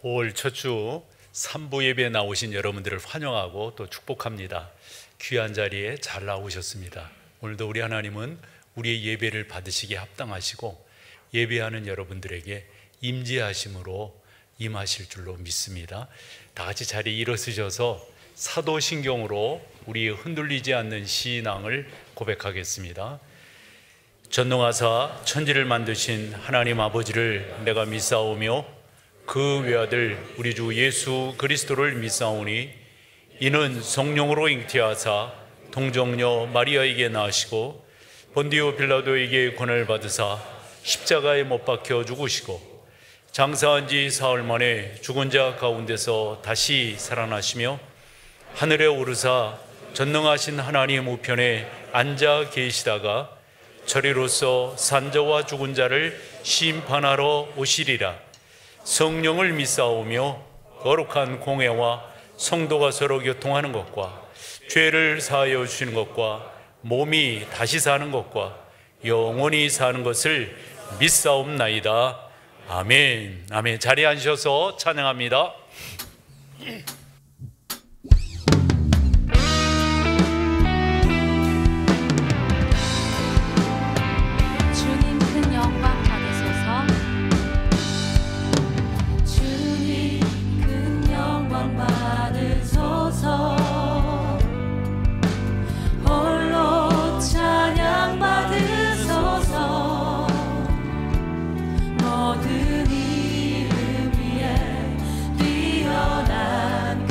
5월 첫 주 3부 예배에 나오신 여러분들을 환영하고 또 축복합니다. 귀한 자리에 잘 나오셨습니다. 오늘도 우리 하나님은 우리의 예배를 받으시기에 합당하시고 예배하는 여러분들에게 임재하심으로 임하실 줄로 믿습니다. 다 같이 자리에 일어서셔서 사도신경으로 우리의 흔들리지 않는 신앙을 고백하겠습니다. 전능하사 천지를 만드신 하나님 아버지를 내가 믿사오며 그 외아들 우리 주 예수 그리스도를 믿사오니 이는 성령으로 잉태하사 동정녀 마리아에게 나시고 본디오 빌라도에게 권을 받으사 십자가에 못 박혀 죽으시고 장사한 지 사흘 만에 죽은 자 가운데서 다시 살아나시며 하늘에 오르사 전능하신 하나님 우편에 앉아 계시다가 저리로서 산자와 죽은 자를 심판하러 오시리라. 성령을 믿사오며 거룩한 공회와 성도가 서로 교통하는 것과 죄를 사하여 주시는 것과 몸이 다시 사는 것과 영원히 사는 것을 믿사옵나이다. 아멘. 아멘. 자리에 앉으셔서 찬양합니다. 홀로 찬양 받으소서. 모든 이름 위에 뛰어난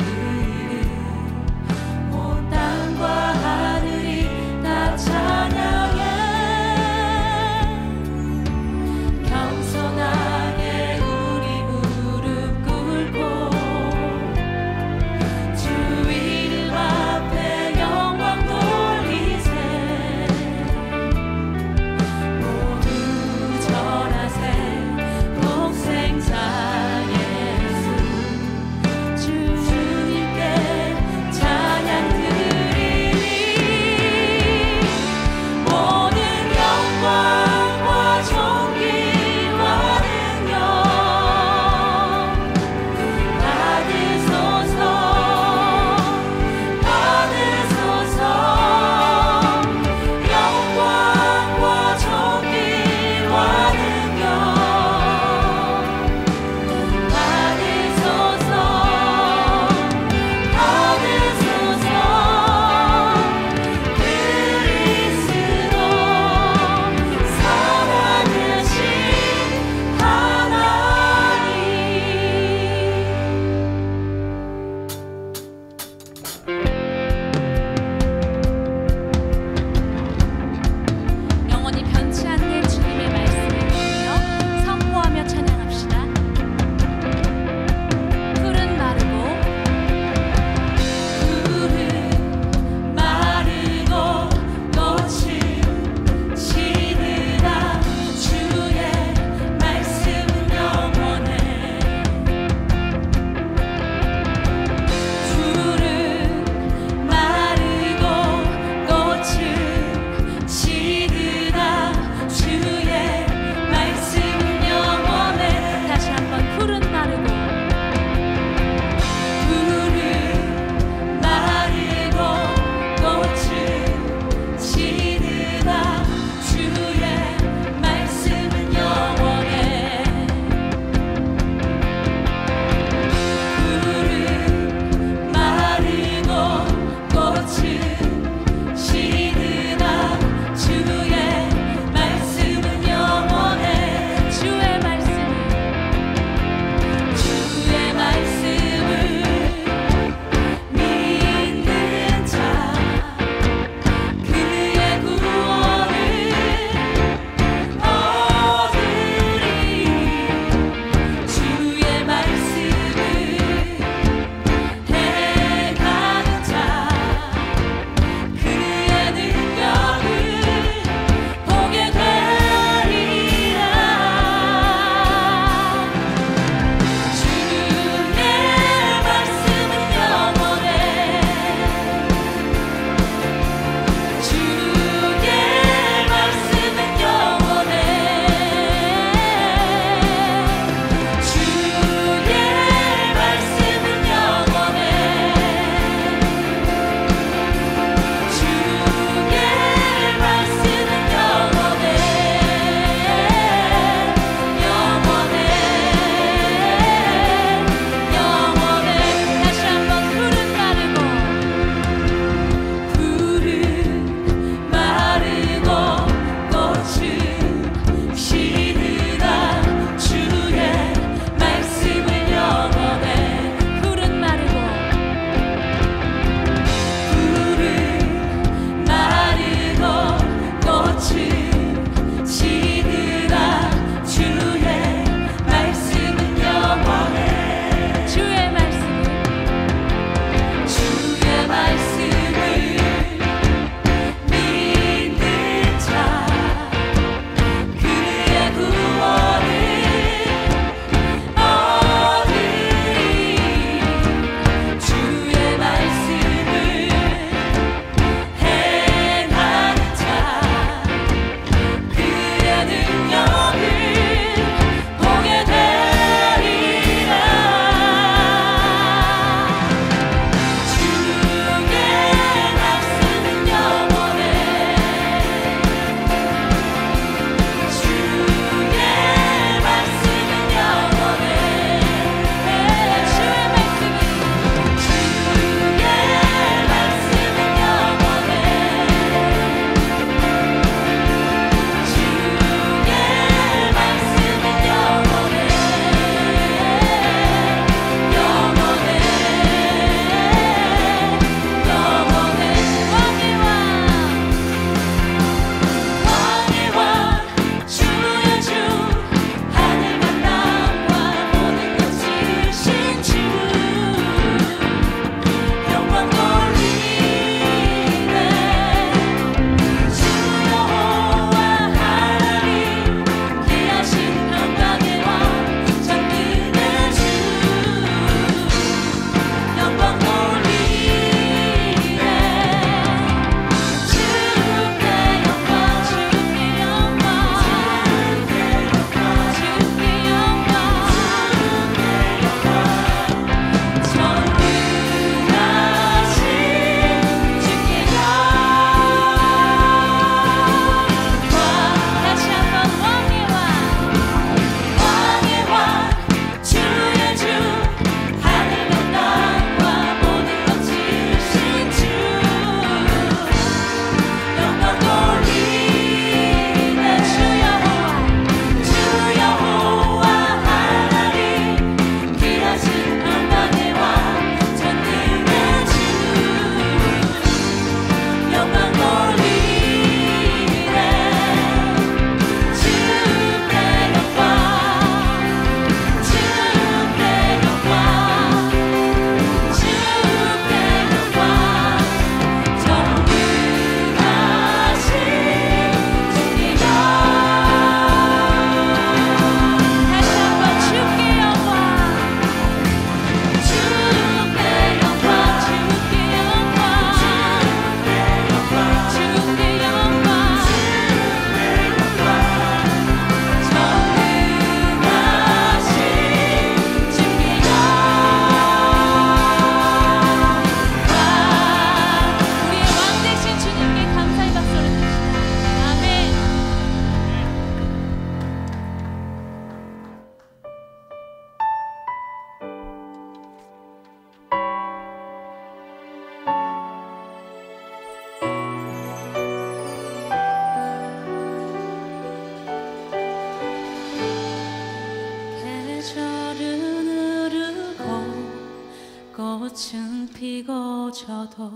꽃은 피고 져도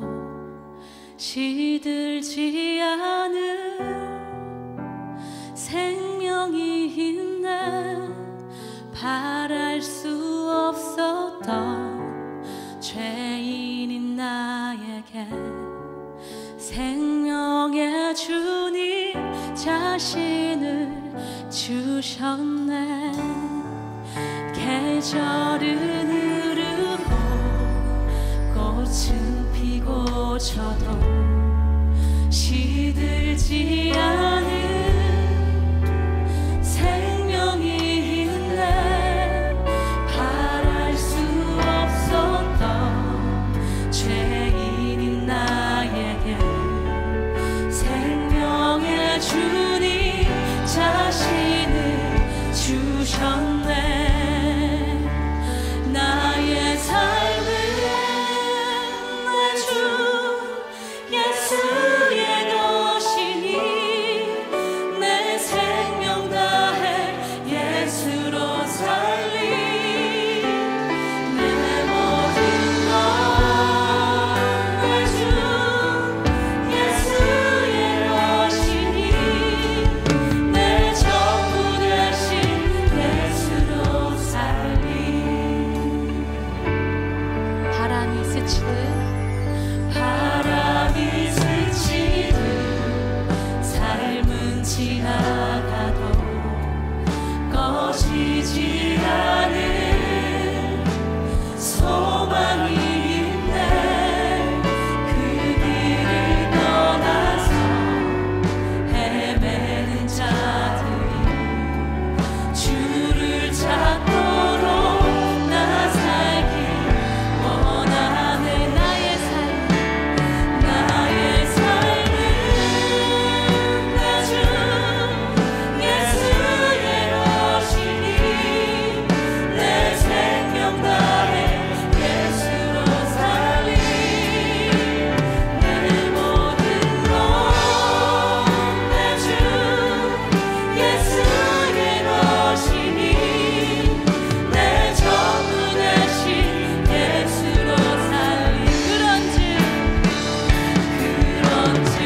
시들지 않을 생명이 있네. 바랄 수 없었던 죄인인 나에게 생명의 주님 자신을 주셨네. 계절은 흐르고 꽃은 피고 져도 시들지 않은 생명이 있네. 바랄 수 없었던 죄인인 나에게 생명의 주님 자신을 주셨네. 나의 삶은 내 주 예수의 것이니 내 생명 다해 예수로 살리. 내 모든 것 내 주 예수의 것이니 내 전부 되신 예수로 살리. 바람이 스치듯 삶은 지나가도 꺼지지 않은 소망이 있네. 그 길을 떠나서 헤매는 자들이 주를 찾도록 나 살길 원하네. 나의 삶은 내 주 예수의 것이니 내 생명 다해 예수로 살리. 내 모든 것 내 주 예수의 것이니 내 전부 되신 예수로 살리. 그런즉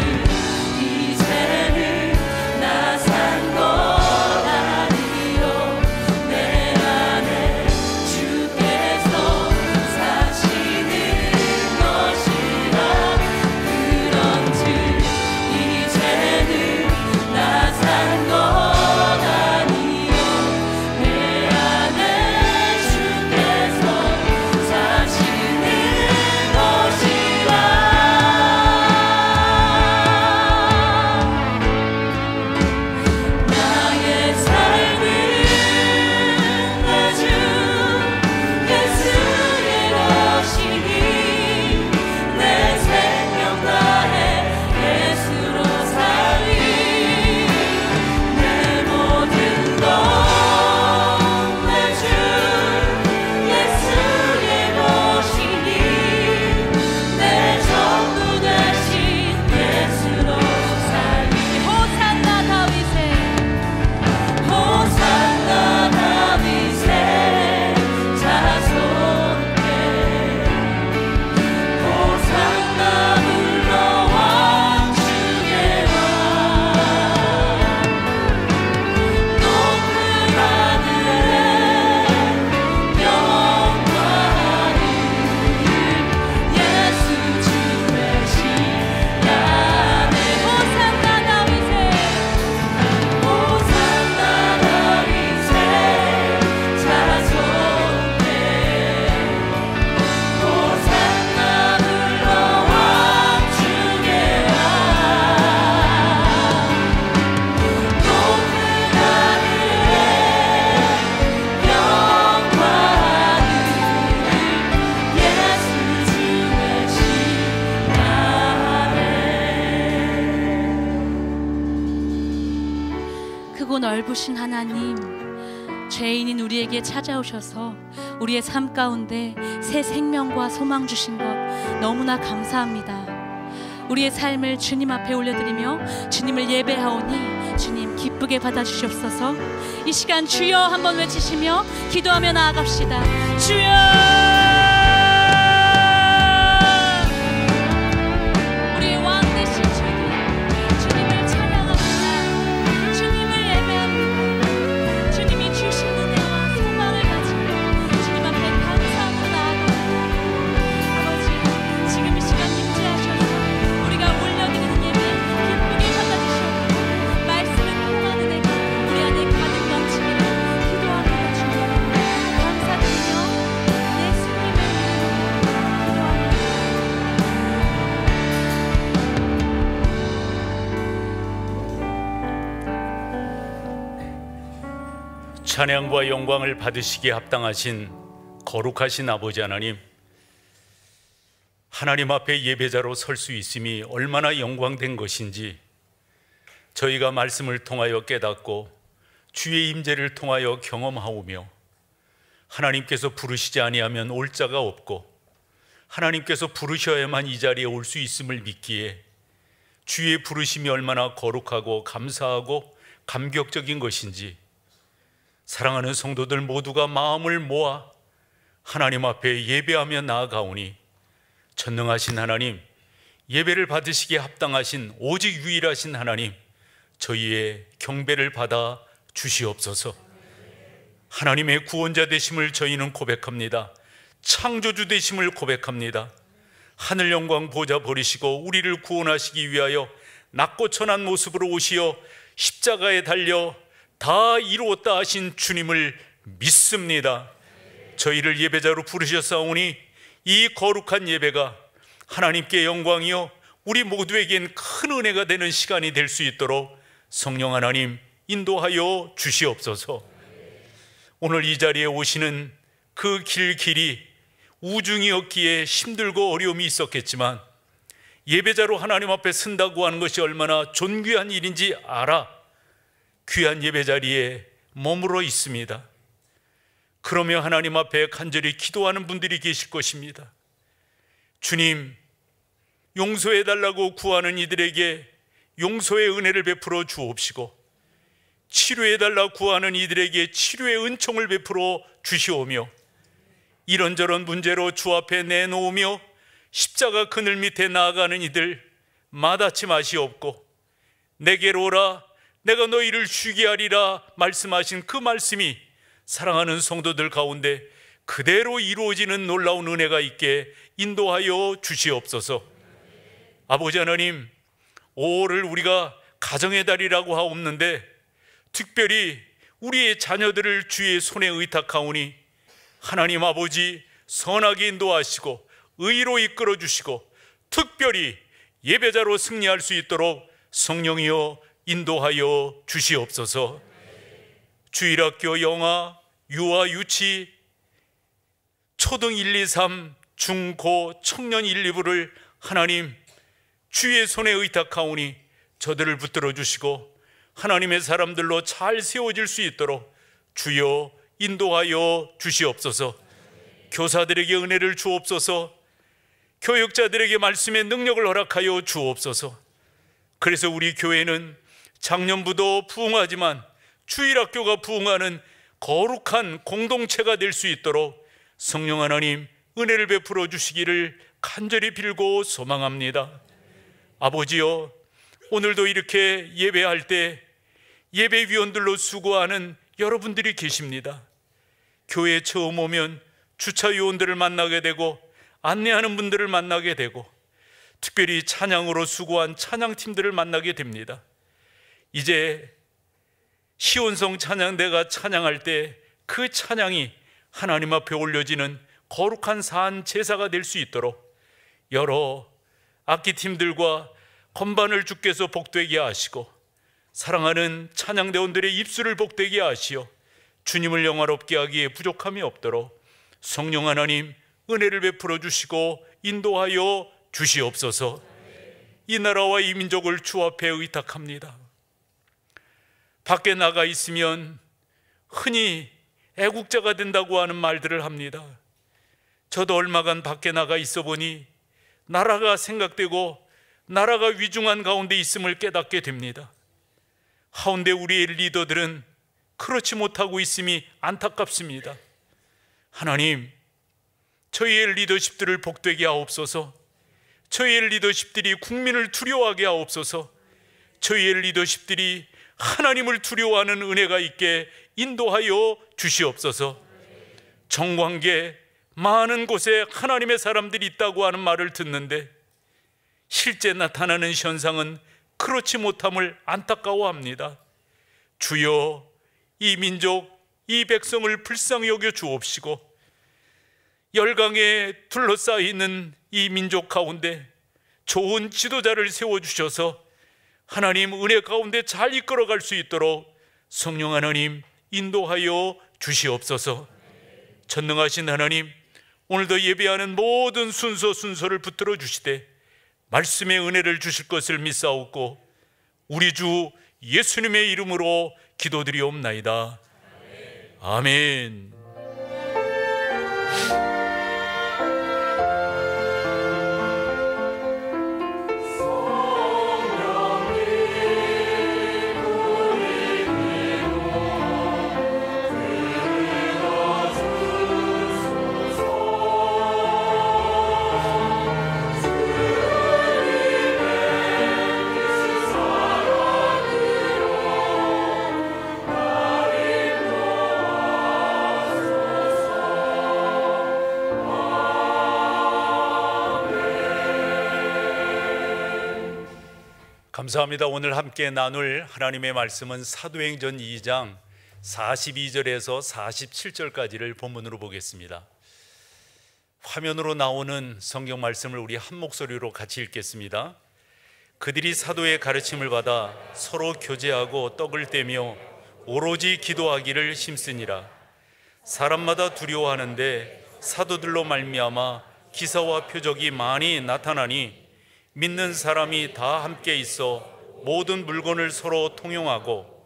이제는 나 산 것 아니요 내 안에 주께서 사시는 것이라. 그런즉 이제는 나 산 것 아니요 내 안에 주께서 사시는 것이라. 나의 삶은 내 주 예수의 것이니 내 생명 다해 예수로 살리. 내 모든 것 내 주 예수의 것이니 내 전부 되신 예수로 살리. 호산나 다윗의 자손께 호산나 불러 왕주게 와. 높은 하늘에 영광을 예수 주 되신 야매. 호산나 다윗의 자손께 호산나 불러 왕주게 와. 높은 하늘에 영광을 예수 주 되신 야매. 크고 넓으신 하나님, 죄인인 우리에게 찾아오셔서 우리의 삶 가운데 새 생명과 소망 주신 것 너무나 감사합니다. 우리의 삶을 주님 앞에 올려드리며 주님을 예배하오니 주님 기쁘게 받아주시옵소서. 이 시간 주여 한번 외치시며 기도하며 나아갑시다. 주여 찬양과 영광을 받으시기에 합당하신 거룩하신 아버지 하나님, 하나님 앞에 예배자로 설 수 있음이 얼마나 영광된 것인지 저희가 말씀을 통하여 깨닫고 주의 임재를 통하여 경험하오며, 하나님께서 부르시지 아니하면 올 자가 없고 하나님께서 부르셔야만 이 자리에 올 수 있음을 믿기에 주의 부르심이 얼마나 거룩하고 감사하고 감격적인 것인지 사랑하는 성도들 모두가 마음을 모아 하나님 앞에 예배하며 나아가오니, 전능하신 하나님, 예배를 받으시기에 합당하신 오직 유일하신 하나님, 저희의 경배를 받아 주시옵소서. 하나님의 구원자 되심을 저희는 고백합니다. 창조주 되심을 고백합니다. 하늘 영광 보좌 버리시고 우리를 구원하시기 위하여 낮고 천한 모습으로 오시어 십자가에 달려 다 이루었다 하신 주님을 믿습니다. 저희를 예배자로 부르셨사오니 이 거룩한 예배가 하나님께 영광이요 우리 모두에겐 큰 은혜가 되는 시간이 될 수 있도록 성령 하나님 인도하여 주시옵소서. 오늘 이 자리에 오시는 그 길이 우중이었기에 힘들고 어려움이 있었겠지만, 예배자로 하나님 앞에 선다고 하는 것이 얼마나 존귀한 일인지 알아 귀한 예배 자리에 머물러 있습니다. 그러며 하나님 앞에 간절히 기도하는 분들이 계실 것입니다. 주님, 용서해달라고 구하는 이들에게 용서의 은혜를 베풀어 주옵시고, 치료해달라고 구하는 이들에게 치료의 은총을 베풀어 주시오며, 이런저런 문제로 주 앞에 내놓으며 십자가 그늘 밑에 나아가는 이들 마다치 마시옵고, 내게로 오라 내가 너희를 쉬게 하리라 말씀하신 그 말씀이 사랑하는 성도들 가운데 그대로 이루어지는 놀라운 은혜가 있게 인도하여 주시옵소서. 아버지 하나님, 5월을 우리가 가정의 달이라고 하옵는데 특별히 우리의 자녀들을 주의 손에 의탁하오니, 하나님 아버지 선하게 인도하시고 의로 이끌어 주시고 특별히 예배자로 승리할 수 있도록 성령이여 인도하여 주시옵소서. 주일학교, 영아, 유아, 유치, 초등 1, 2, 3, 중, 고, 청년 1, 2부를 하나님 주의 손에 의탁하오니 저들을 붙들어 주시고 하나님의 사람들로 잘 세워질 수 있도록 주여 인도하여 주시옵소서. 교사들에게 은혜를 주옵소서. 교육자들에게 말씀의 능력을 허락하여 주옵소서. 그래서 우리 교회는 작년부도 부흥하지만 주일학교가 부흥하는 거룩한 공동체가 될 수 있도록 성령 하나님 은혜를 베풀어 주시기를 간절히 빌고 소망합니다. 아버지여, 오늘도 이렇게 예배할 때 예배위원들로 수고하는 여러분들이 계십니다. 교회에 처음 오면 주차위원들을 만나게 되고 안내하는 분들을 만나게 되고 특별히 찬양으로 수고한 찬양팀들을 만나게 됩니다. 이제 시온성 찬양대가 찬양할 때 그 찬양이 하나님 앞에 올려지는 거룩한 산 제사가 될 수 있도록 여러 악기팀들과 건반을 주께서 복되게 하시고 사랑하는 찬양대원들의 입술을 복되게 하시어 주님을 영화롭게 하기에 부족함이 없도록 성령 하나님 은혜를 베풀어 주시고 인도하여 주시옵소서. 이 나라와 이 민족을 주 앞에 의탁합니다. 밖에 나가 있으면 흔히 애국자가 된다고 하는 말들을 합니다. 저도 얼마간 밖에 나가 있어 보니 나라가 생각되고 나라가 위중한 가운데 있음을 깨닫게 됩니다. 하운데 우리의 리더들은 그렇지 못하고 있음이 안타깝습니다. 하나님, 저희의 리더십들을 복되게 하옵소서. 저희의 리더십들이 국민을 두려워하게 하옵소서. 저희의 리더십들이 하나님을 두려워하는 은혜가 있게 인도하여 주시옵소서. 정관계 많은 곳에 하나님의 사람들이 있다고 하는 말을 듣는데 실제 나타나는 현상은 그렇지 못함을 안타까워합니다. 주여, 이 민족, 이 백성을 불쌍히 여겨 주옵시고 열강에 둘러싸여 있는 이 민족 가운데 좋은 지도자를 세워주셔서 하나님 은혜 가운데 잘 이끌어갈 수 있도록 성령 하나님 인도하여 주시옵소서. 전능하신 하나님, 오늘도 예배하는 모든 순서를 붙들어 주시되 말씀의 은혜를 주실 것을 믿사옵고 우리 주 예수님의 이름으로 기도드리옵나이다. 아멘. 감사합니다. 오늘 함께 나눌 하나님의 말씀은 사도행전 2장 42절에서 47절까지를 본문으로 보겠습니다. 화면으로 나오는 성경 말씀을 우리 한 목소리로 같이 읽겠습니다. 그들이 사도의 가르침을 받아 서로 교제하고 떡을 떼며 오로지 기도하기를 힘쓰니라. 사람마다 두려워하는데 사도들로 말미암아 기사와 표적이 많이 나타나니 믿는 사람이 다 함께 있어 모든 물건을 서로 통용하고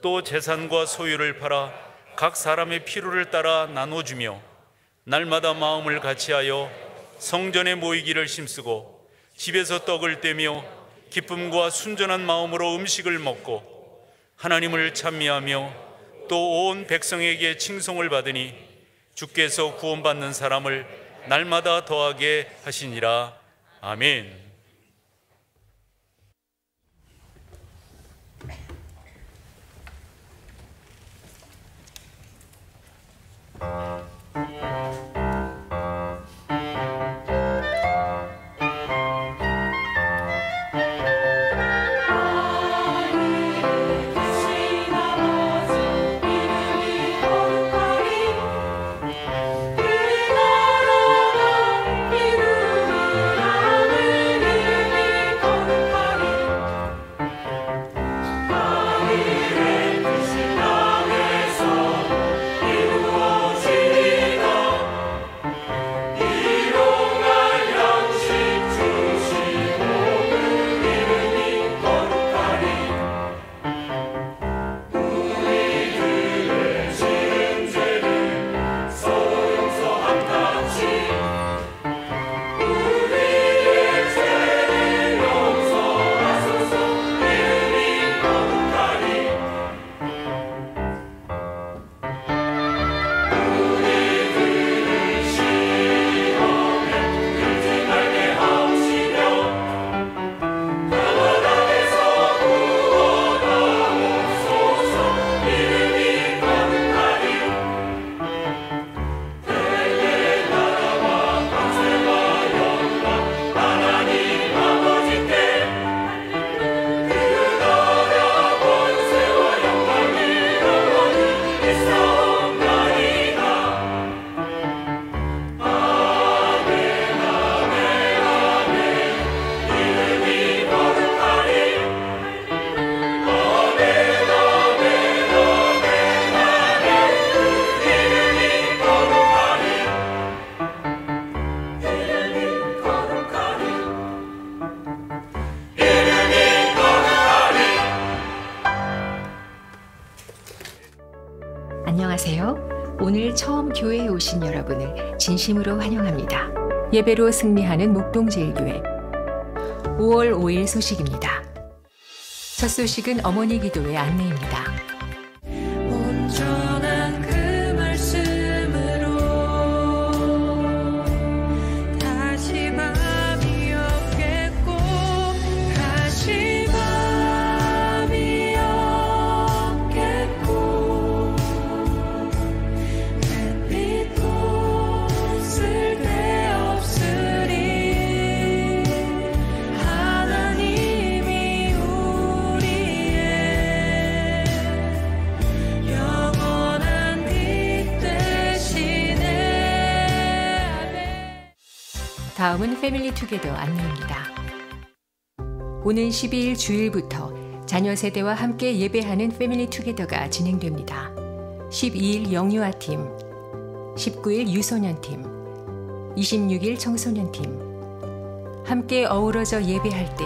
또 재산과 소유를 팔아 각 사람의 필요를 따라 나눠주며 날마다 마음을 같이하여 성전에 모이기를 힘쓰고 집에서 떡을 떼며 기쁨과 순전한 마음으로 음식을 먹고 하나님을 찬미하며 또 온 백성에게 칭송을 받으니 주께서 구원받는 사람을 날마다 더하게 하시니라. 아멘. 안녕하세요. 오늘 처음 교회에 오신 여러분을 진심으로 환영합니다. 예배로 승리하는 목동제일교회 5월 5일 소식입니다. 첫 소식은 어머니 기도회 안내입니다. 온전한 그 말씀으로 다시 밤이 없겠고 다시 밤이 없겠고 햇빛도 쓸데없으리 하나님이 우리의 영원한 빛 되시네. 다음은 패밀리 투게더 안내입니다. 오는 12일 주일부터 자녀 세대와 함께 예배하는 패밀리 투게더가 진행됩니다. 12일 영유아팀, 19일 유소년팀, 26일 청소년팀. 함께 어우러져 예배할 때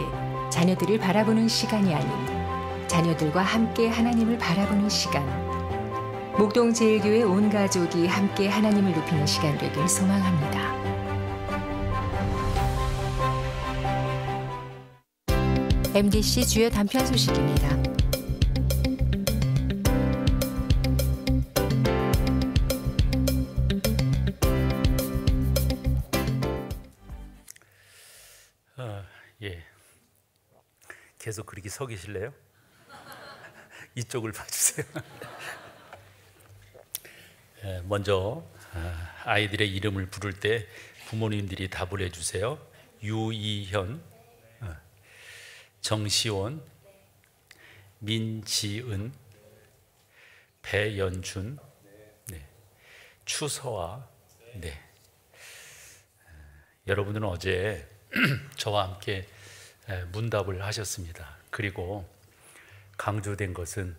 자녀들을 바라보는 시간이 아닌 자녀들과 함께 하나님을 바라보는 시간. 목동제일교회 온 가족이 함께 하나님을 높이는 시간 되길 소망합니다. MBC 주요 단편 소식입니다. 예, 계속 그렇게 서 계실래요? 이쪽을 봐주세요. 먼저 아이들의 이름을 부를 때 부모님들이 답을 해주세요. 유이현, 정시원, 민지은, 배연준, 네. 추서아. 네. 여러분들은 어제 저와 함께 문답을 하셨습니다. 그리고 강조된 것은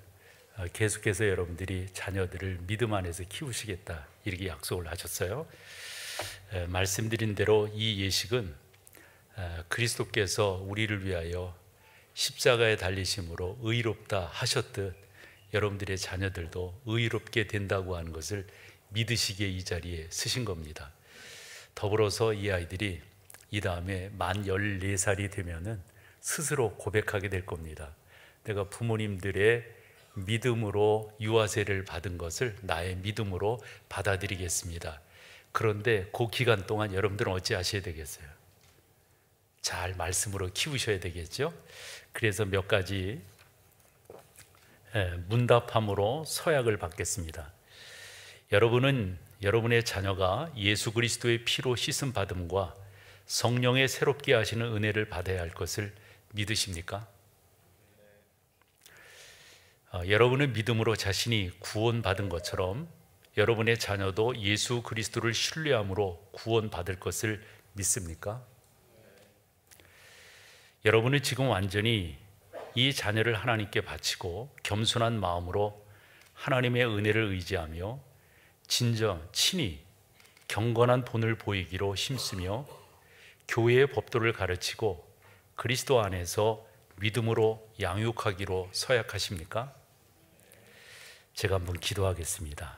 계속해서 여러분들이 자녀들을 믿음 안에서 키우시겠다, 이렇게 약속을 하셨어요. 말씀드린 대로 이 예식은 그리스도께서 우리를 위하여 십자가에 달리심으로 의롭다 하셨듯 여러분들의 자녀들도 의롭게 된다고 하는 것을 믿으시기에 이 자리에 쓰신 겁니다. 더불어서 이 아이들이 이 다음에 만 14살이 되면은 스스로 고백하게 될 겁니다. 내가 부모님들의 믿음으로 유아세를 받은 것을 나의 믿음으로 받아들이겠습니다. 그런데 그 기간 동안 여러분들은 어찌하셔야 되겠어요? 잘 말씀으로 키우셔야 되겠죠? 그래서 몇 가지 문답함으로 서약을 받겠습니다. 여러분은 여러분의 자녀가 예수 그리스도의 피로 씻음 받음과 성령의 새롭게 하시는 은혜를 받아야 할 것을 믿으십니까? 여러분은 믿음으로 자신이 구원받은 것처럼 여러분의 자녀도 예수 그리스도를 신뢰함으로 구원받을 것을 믿습니까? 여러분은 지금 완전히 이 자녀를 하나님께 바치고 겸손한 마음으로 하나님의 은혜를 의지하며 진정 친히 경건한 본을 보이기로 힘쓰며 교회의 법도를 가르치고 그리스도 안에서 믿음으로 양육하기로 서약하십니까? 제가 한번 기도하겠습니다.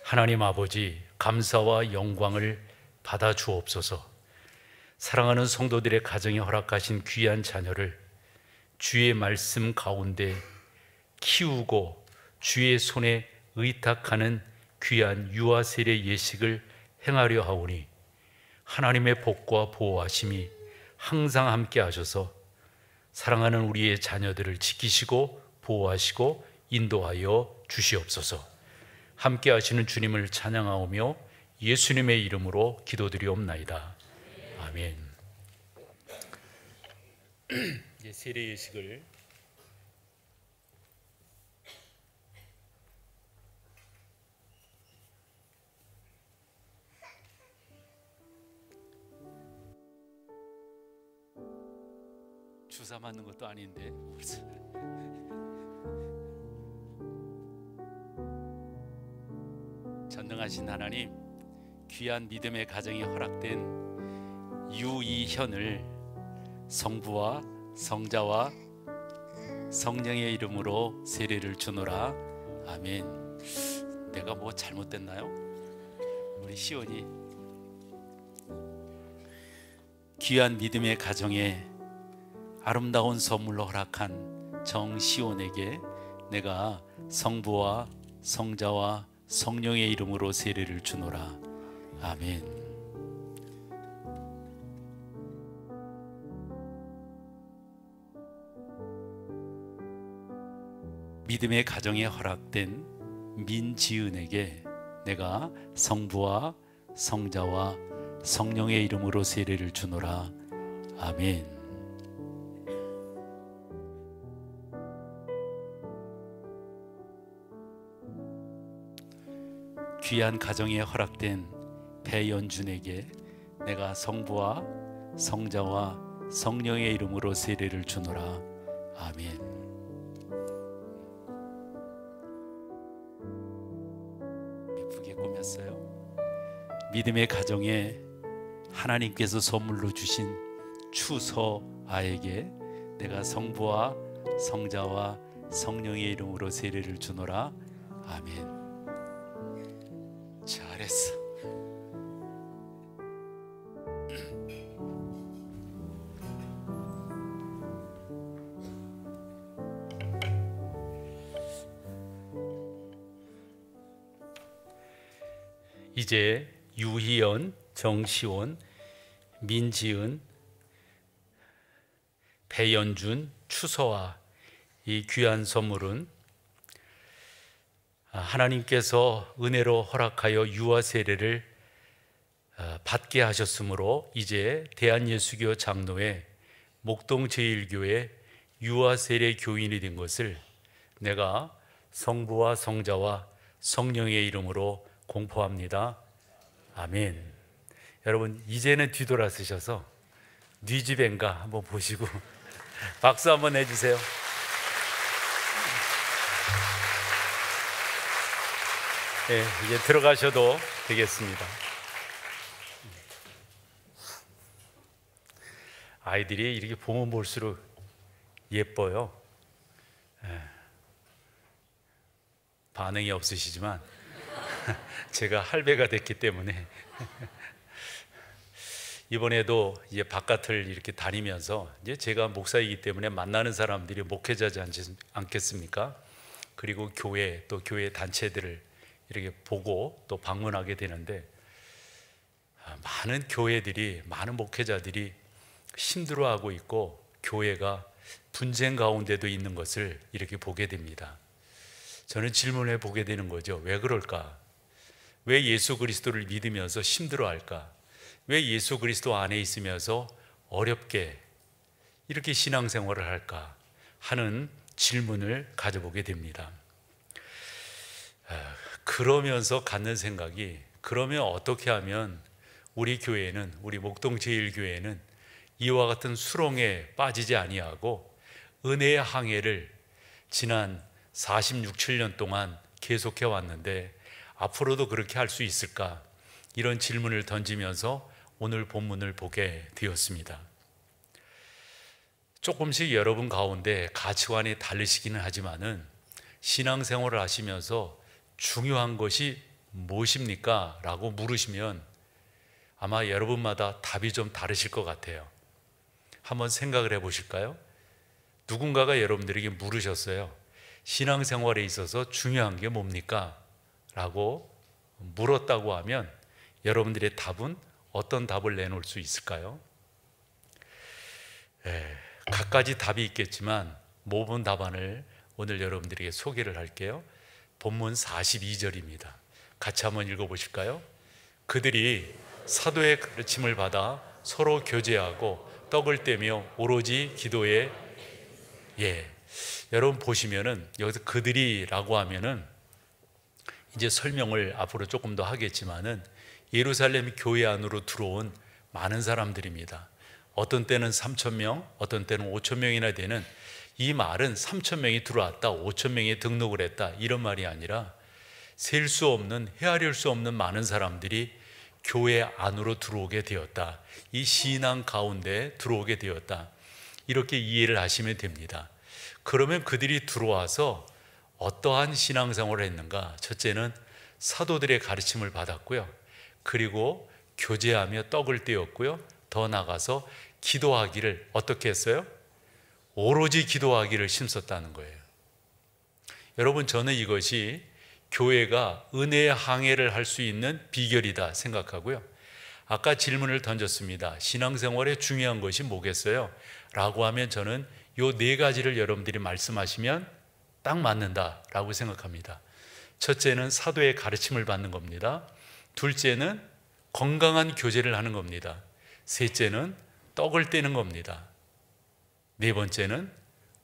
하나님 아버지, 감사와 영광을 받아 주옵소서. 사랑하는 성도들의 가정에 허락하신 귀한 자녀를 주의 말씀 가운데 키우고 주의 손에 의탁하는 귀한 유아 세례 예식을 행하려 하오니 하나님의 복과 보호하심이 항상 함께 하셔서 사랑하는 우리의 자녀들을 지키시고 보호하시고 인도하여 주시옵소서. 함께 하시는 주님을 찬양하오며 예수님의 이름으로 기도드리옵나이다. 아멘. 이제 세례 예식을 주사 맞는 것도 아닌데 벌써 전능하신 하나님, 귀한 믿음의 가정에 허락된 유이현을 성부와 성자와 성령의 이름으로 세례를 주노라. 아멘. 내가 뭐 잘못됐나요? 우리 시온이 귀한 믿음의 가정에 아름다운 선물로 허락한 정시온에게 내가 성부와 성자와 성령의 이름으로 세례를 주노라. 아멘. 믿음의 가정에 허락된 민지은에게 내가 성부와 성자와 성령의 이름으로 세례를 주노라. 아멘. 귀한 가정에 허락된 배연준에게 내가 성부와 성자와 성령의 이름으로 세례를 주노라. 아멘. 믿음의 가정에 하나님께서 선물로 주신 추서아에게 내가 성부와 성자와 성령의 이름으로 세례를 주노라. 아멘. 잘했어. 이제 유희연, 정시원, 민지은, 배연준, 추서아, 이 귀한 선물은 하나님께서 은혜로 허락하여 유아 세례를 받게 하셨으므로 이제 대한예수교 장로회 목동제일교회 유아 세례 교인이 된 것을 내가 성부와 성자와 성령의 이름으로 공포합니다. 아멘. 여러분, 이제는 뒤돌아서셔서 네 집엔가 한번 보시고 박수 한번 해주세요. 네, 이제 들어가셔도 되겠습니다. 아이들이 이렇게 보면 볼수록 예뻐요. 반응이 없으시지만 제가 할배가 됐기 때문에 이번에도 이제 바깥을 이렇게 다니면서 이제 제가 목사이기 때문에 만나는 사람들이 목회자지 않겠습니까? 그리고 교회 또 교회 단체들을 이렇게 보고 또 방문하게 되는데 많은 교회들이 많은 목회자들이 힘들어하고 있고 교회가 분쟁 가운데도 있는 것을 이렇게 보게 됩니다. 저는 질문해 보게 되는 거죠. 왜 그럴까? 왜 예수 그리스도를 믿으면서 힘들어할까? 왜 예수 그리스도 안에 있으면서 어렵게 이렇게 신앙생활을 할까 하는 질문을 가져보게 됩니다. 그러면서 갖는 생각이, 그러면 어떻게 하면 우리 교회는, 우리 목동제일교회는 이와 같은 수렁에 빠지지 아니하고 은혜의 항해를 지난 46, 7년 동안 계속해 왔는데 앞으로도 그렇게 할 수 있을까? 이런 질문을 던지면서 오늘 본문을 보게 되었습니다. 조금씩 여러분 가운데 가치관이 다르시기는 하지만은 신앙생활을 하시면서 중요한 것이 무엇입니까? 라고 물으시면 아마 여러분마다 답이 좀 다르실 것 같아요. 한번 생각을 해 보실까요? 누군가가 여러분들에게 물으셨어요. 신앙생활에 있어서 중요한 게 뭡니까? 라고 물었다고 하면 여러분들의 답은 어떤 답을 내놓을 수 있을까요? 각가지 답이 있겠지만 모범 답안을 오늘 여러분들에게 소개를 할게요. 본문 42절입니다. 같이 한번 읽어보실까요? 그들이 사도의 가르침을 받아 서로 교제하고 떡을 떼며 오로지 기도에 여러분 보시면은 여기서 그들이라고 하면은 이제 설명을 앞으로 조금 더 하겠지만은 예루살렘 교회 안으로 들어온 많은 사람들입니다. 어떤 때는 3,000명, 어떤 때는 5,000명이나 되는, 이 말은 3,000명이 들어왔다, 5,000명이 등록을 했다 이런 말이 아니라 셀 수 없는, 헤아릴 수 없는 많은 사람들이 교회 안으로 들어오게 되었다. 이 신앙 가운데 들어오게 되었다. 이렇게 이해를 하시면 됩니다. 그러면 그들이 들어와서 어떠한 신앙생활을 했는가? 첫째는 사도들의 가르침을 받았고요. 그리고 교제하며 떡을 떼었고요. 더 나가서 기도하기를 어떻게 했어요? 오로지 기도하기를 힘썼다는 거예요. 여러분, 저는 이것이 교회가 은혜의 항해를 할 수 있는 비결이다 생각하고요. 아까 질문을 던졌습니다. 신앙생활에 중요한 것이 뭐겠어요? 라고 하면 저는 요 네 가지를 여러분들이 말씀하시면 딱 맞는다라고 생각합니다. 첫째는 사도의 가르침을 받는 겁니다. 둘째는 건강한 교제를 하는 겁니다. 셋째는 떡을 떼는 겁니다. 네 번째는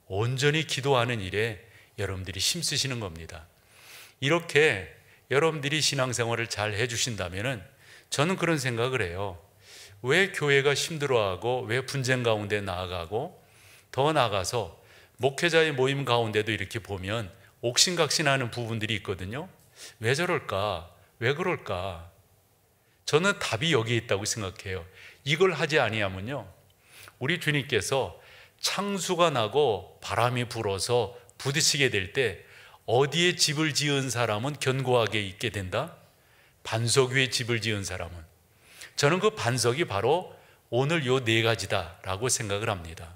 온전히 기도하는 일에 여러분들이 힘쓰시는 겁니다. 이렇게 여러분들이 신앙생활을 잘 해주신다면 저는 그런 생각을 해요. 왜 교회가 힘들어하고 왜 분쟁 가운데 나아가고 더 나아가서 목회자의 모임 가운데도 이렇게 보면 옥신각신하는 부분들이 있거든요. 왜 저럴까? 왜 그럴까? 저는 답이 여기에 있다고 생각해요. 이걸 하지 아니하면요, 우리 주님께서 창수가 나고 바람이 불어서 부딪히게 될 때 어디에 집을 지은 사람은 견고하게 있게 된다? 반석 위에 집을 지은 사람은. 저는 그 반석이 바로 오늘 요 네 가지다라고 생각을 합니다.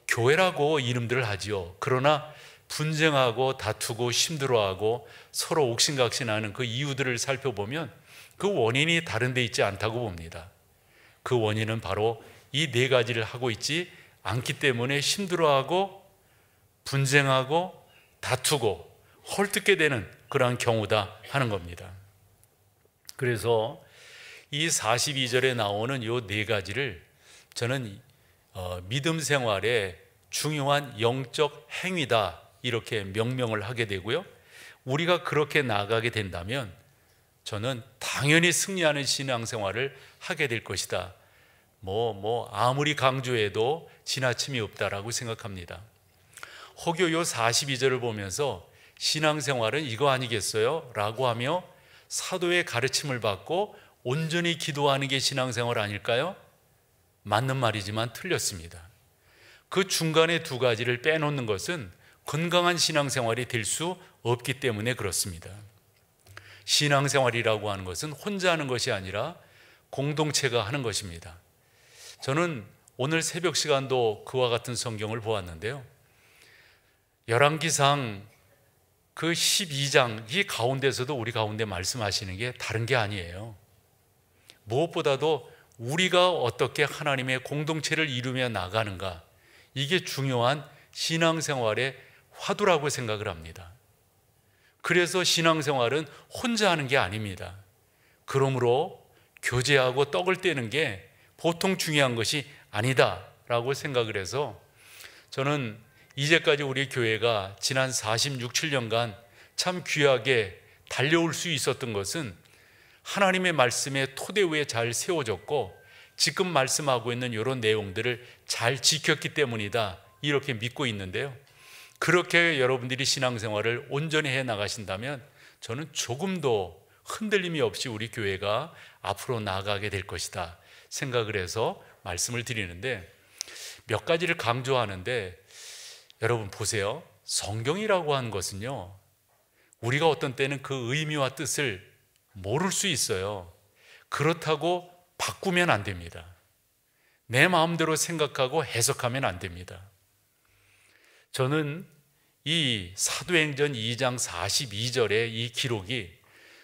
교회라고 이름들을 하지요. 그러나 분쟁하고 다투고 힘들어하고 서로 옥신각신하는 그 이유들을 살펴보면 그 원인이 다른 데 있지 않다고 봅니다. 그 원인은 바로 이 네 가지를 하고 있지 않기 때문에 힘들어하고 분쟁하고 다투고 헐뜯게 되는 그러한 경우다 하는 겁니다. 그래서 이 42절에 나오는 이 네 가지를 저는 믿음 생활의 중요한 영적 행위다 이렇게 명명을 하게 되고요, 우리가 그렇게 나아가게 된다면 저는 당연히 승리하는 신앙생활을 하게 될 것이다. 아무리 강조해도 지나침이 없다라고 생각합니다. 혹여 요 42절을 보면서 신앙생활은 이거 아니겠어요? 라고 하며 사도의 가르침을 받고 온전히 기도하는 게 신앙생활 아닐까요? 맞는 말이지만 틀렸습니다. 그 중간에 두 가지를 빼놓는 것은 건강한 신앙생활이 될 수 없기 때문에 그렇습니다. 신앙생활이라고 하는 것은 혼자 하는 것이 아니라 공동체가 하는 것입니다. 저는 오늘 새벽 시간도 그와 같은 성경을 보았는데요, 열왕기상 그 12장 이 가운데서도 우리 가운데 말씀하시는 게 다른 게 아니에요. 무엇보다도 우리가 어떻게 하나님의 공동체를 이루며 나가는가, 이게 중요한 신앙생활의 화두라고 생각을 합니다. 그래서 신앙생활은 혼자 하는 게 아닙니다. 그러므로 교제하고 떡을 떼는 게 보통 중요한 것이 아니다라고 생각을 해서 저는 이제까지 우리 교회가 지난 46, 7년간 참 귀하게 달려올 수 있었던 것은 하나님의 말씀의 토대 위에 잘 세워졌고 지금 말씀하고 있는 이런 내용들을 잘 지켰기 때문이다 이렇게 믿고 있는데요, 그렇게 여러분들이 신앙생활을 온전히 해 나가신다면 저는 조금도 흔들림이 없이 우리 교회가 앞으로 나아가게 될 것이다 생각을 해서 말씀을 드리는데, 몇 가지를 강조하는데 여러분 보세요. 성경이라고 하는 것은요, 우리가 어떤 때는 그 의미와 뜻을 모를 수 있어요. 그렇다고 바꾸면 안 됩니다. 내 마음대로 생각하고 해석하면 안 됩니다. 저는 이 사도행전 2장 42절의 이 기록이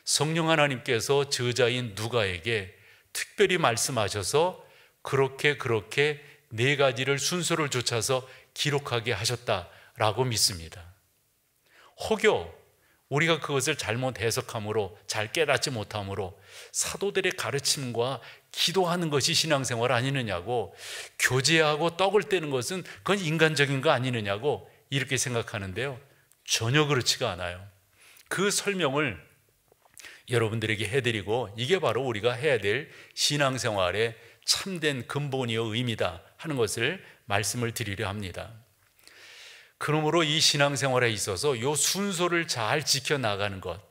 성령 하나님께서 저자인 누가에게 특별히 말씀하셔서 그렇게 네 가지를 순서를 좇아서 기록하게 하셨다라고 믿습니다. 혹여 우리가 그것을 잘못 해석함으로, 잘 깨닫지 못함으로 사도들의 가르침과 기도하는 것이 신앙생활 아니느냐고, 교제하고 떡을 떼는 것은 그건 인간적인 거 아니느냐고 이렇게 생각하는데요, 전혀 그렇지가 않아요. 그 설명을 여러분들에게 해드리고, 이게 바로 우리가 해야 될 신앙생활의 참된 근본이요 의미다 하는 것을 말씀을 드리려 합니다. 그러므로 이 신앙생활에 있어서 이 순서를 잘 지켜나가는 것,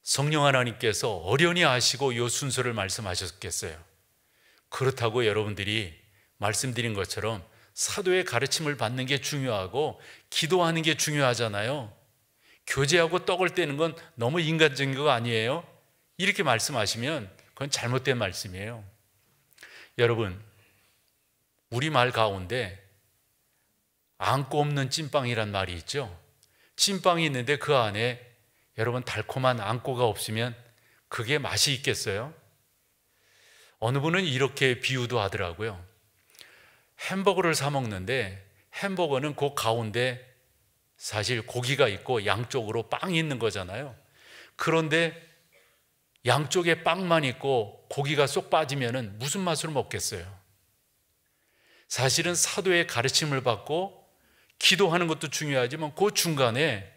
성령 하나님께서 어련히 아시고 이 순서를 말씀하셨겠어요? 그렇다고 여러분들이 말씀드린 것처럼 사도의 가르침을 받는 게 중요하고 기도하는 게 중요하잖아요. 교제하고 떡을 떼는 건 너무 인간적인 거 아니에요? 이렇게 말씀하시면 그건 잘못된 말씀이에요. 여러분, 우리말 가운데 안고 없는 찐빵이란 말이 있죠. 찐빵이 있는데 그 안에 여러분 달콤한 안고가 없으면 그게 맛이 있겠어요? 어느 분은 이렇게 비유도 하더라고요. 햄버거를 사 먹는데 햄버거는 그 가운데 사실 고기가 있고 양쪽으로 빵이 있는 거잖아요. 그런데 양쪽에 빵만 있고 고기가 쏙 빠지면 무슨 맛으로 먹겠어요? 사실은 사도의 가르침을 받고 기도하는 것도 중요하지만 그 중간에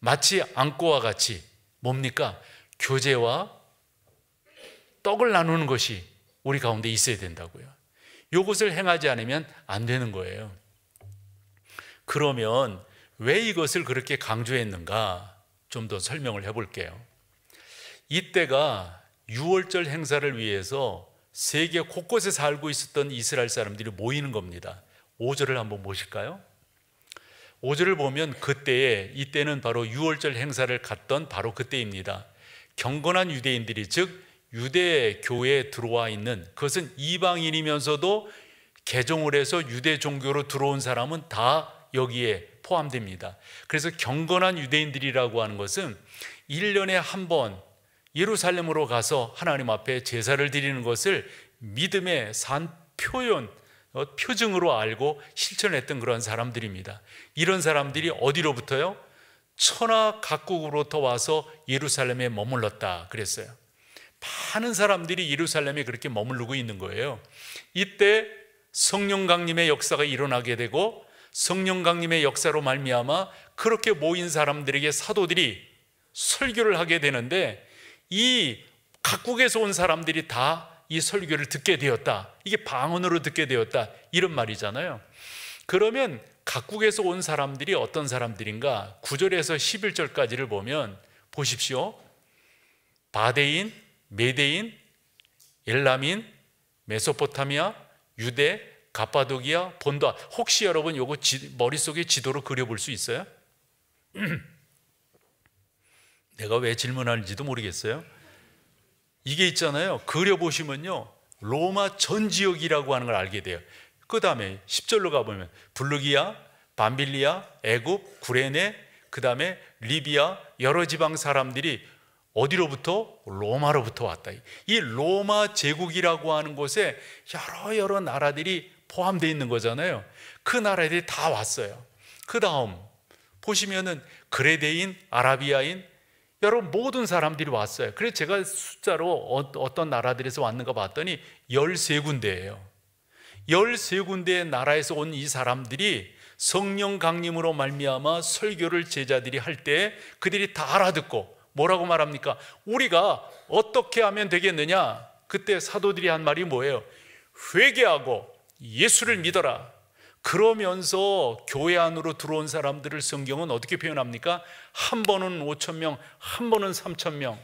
마치 안고와 같이 뭡니까? 교제와 떡을 나누는 것이 우리 가운데 있어야 된다고요. 이것을 행하지 않으면 안 되는 거예요. 그러면 왜 이것을 그렇게 강조했는가 좀 더 설명을 해볼게요. 이때가 유월절 행사를 위해서 세계 곳곳에 살고 있었던 이스라엘 사람들이 모이는 겁니다. 5절을 한번 보실까요? 5절을 보면 이때는 바로 유월절 행사를 갔던 바로 그때입니다. 경건한 유대인들이, 즉 유대 교회에 들어와 있는, 그것은 이방인이면서도 개종을 해서 유대 종교로 들어온 사람은 다 여기에 포함됩니다. 그래서 경건한 유대인들이라고 하는 것은 1년에 한 번 예루살렘으로 가서 하나님 앞에 제사를 드리는 것을 믿음의 산 표증으로 알고 실천했던 그런 사람들입니다. 이런 사람들이 어디로부터요? 천하 각국으로부터 와서 예루살렘에 머물렀다 그랬어요. 많은 사람들이 예루살렘에 그렇게 머무르고 있는 거예요. 이때 성령 강림의 역사가 일어나게 되고, 성령 강림의 역사로 말미암아 그렇게 모인 사람들에게 사도들이 설교를 하게 되는데, 이 각국에서 온 사람들이 다 이 설교를 듣게 되었다. 이게 방언으로 듣게 되었다, 이런 말이잖아요. 그러면 각국에서 온 사람들이 어떤 사람들인가? 9절에서 11절까지를 보면 보십시오. 바데인, 메데인, 엘람인, 메소포타미아, 유대, 가파도기아, 본토. 혹시 여러분 요거 머릿속에 지도로 그려볼 수 있어요? 내가 왜 질문하는지도 모르겠어요. 이게 있잖아요. 그려보시면요, 로마 전 지역이라고 하는 걸 알게 돼요. 그 다음에 10절로 가보면 블루기아, 밤빌리아, 애굽, 구레네, 그 다음에 리비아, 여러 지방 사람들이 어디로부터? 로마로부터 왔다. 이 로마 제국이라고 하는 곳에 여러 나라들이 포함되어 있는 거잖아요. 그 나라들이 다 왔어요. 그 다음 보시면은 그레데인, 아라비아인, 여러분 모든 사람들이 왔어요. 그래서 제가 숫자로 어떤 나라들에서 왔는가 봤더니 13군데예요. 13군데의 나라에서 온 이 사람들이 성령 강림으로 말미암아 설교를 제자들이 할 때 그들이 다 알아듣고 뭐라고 말합니까? 우리가 어떻게 하면 되겠느냐? 그때 사도들이 한 말이 뭐예요? 회개하고 예수를 믿어라. 그러면서 교회 안으로 들어온 사람들을 성경은 어떻게 표현합니까? 한 번은 5,000명, 한 번은 3,000명.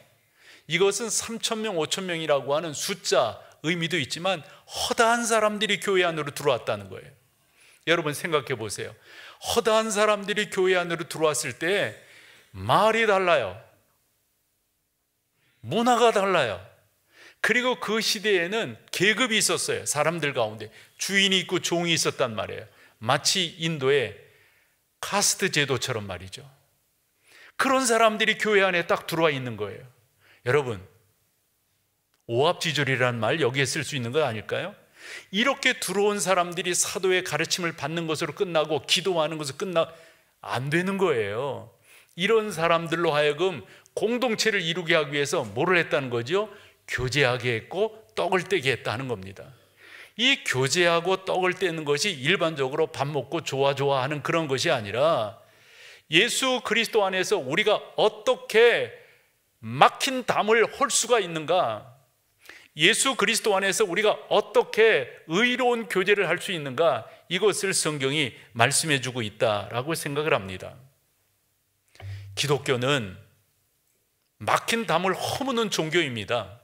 이것은 3,000명, 5,000명이라고 하는 숫자 의미도 있지만 허다한 사람들이 교회 안으로 들어왔다는 거예요. 여러분 생각해 보세요. 허다한 사람들이 교회 안으로 들어왔을 때 말이 달라요. 문화가 달라요. 그리고 그 시대에는 계급이 있었어요. 사람들 가운데 주인이 있고 종이 있었단 말이에요. 마치 인도의 카스트 제도처럼 말이죠. 그런 사람들이 교회 안에 딱 들어와 있는 거예요. 여러분, 오합지졸이라는 말 여기에 쓸 수 있는 거 아닐까요? 이렇게 들어온 사람들이 사도의 가르침을 받는 것으로 끝나고 기도하는 것으로 안 되는 거예요. 이런 사람들로 하여금 공동체를 이루게 하기 위해서 뭐를 했다는 거죠? 교제하게 했고 떡을 떼게 했다는 겁니다. 이 교제하고 떡을 떼는 것이 일반적으로 밥 먹고 좋아하는 그런 것이 아니라 예수 그리스도 안에서 우리가 어떻게 막힌 담을 헐 수가 있는가, 예수 그리스도 안에서 우리가 어떻게 의로운 교제를 할 수 있는가, 이것을 성경이 말씀해 주고 있다라고 생각을 합니다. 기독교는 막힌 담을 허무는 종교입니다.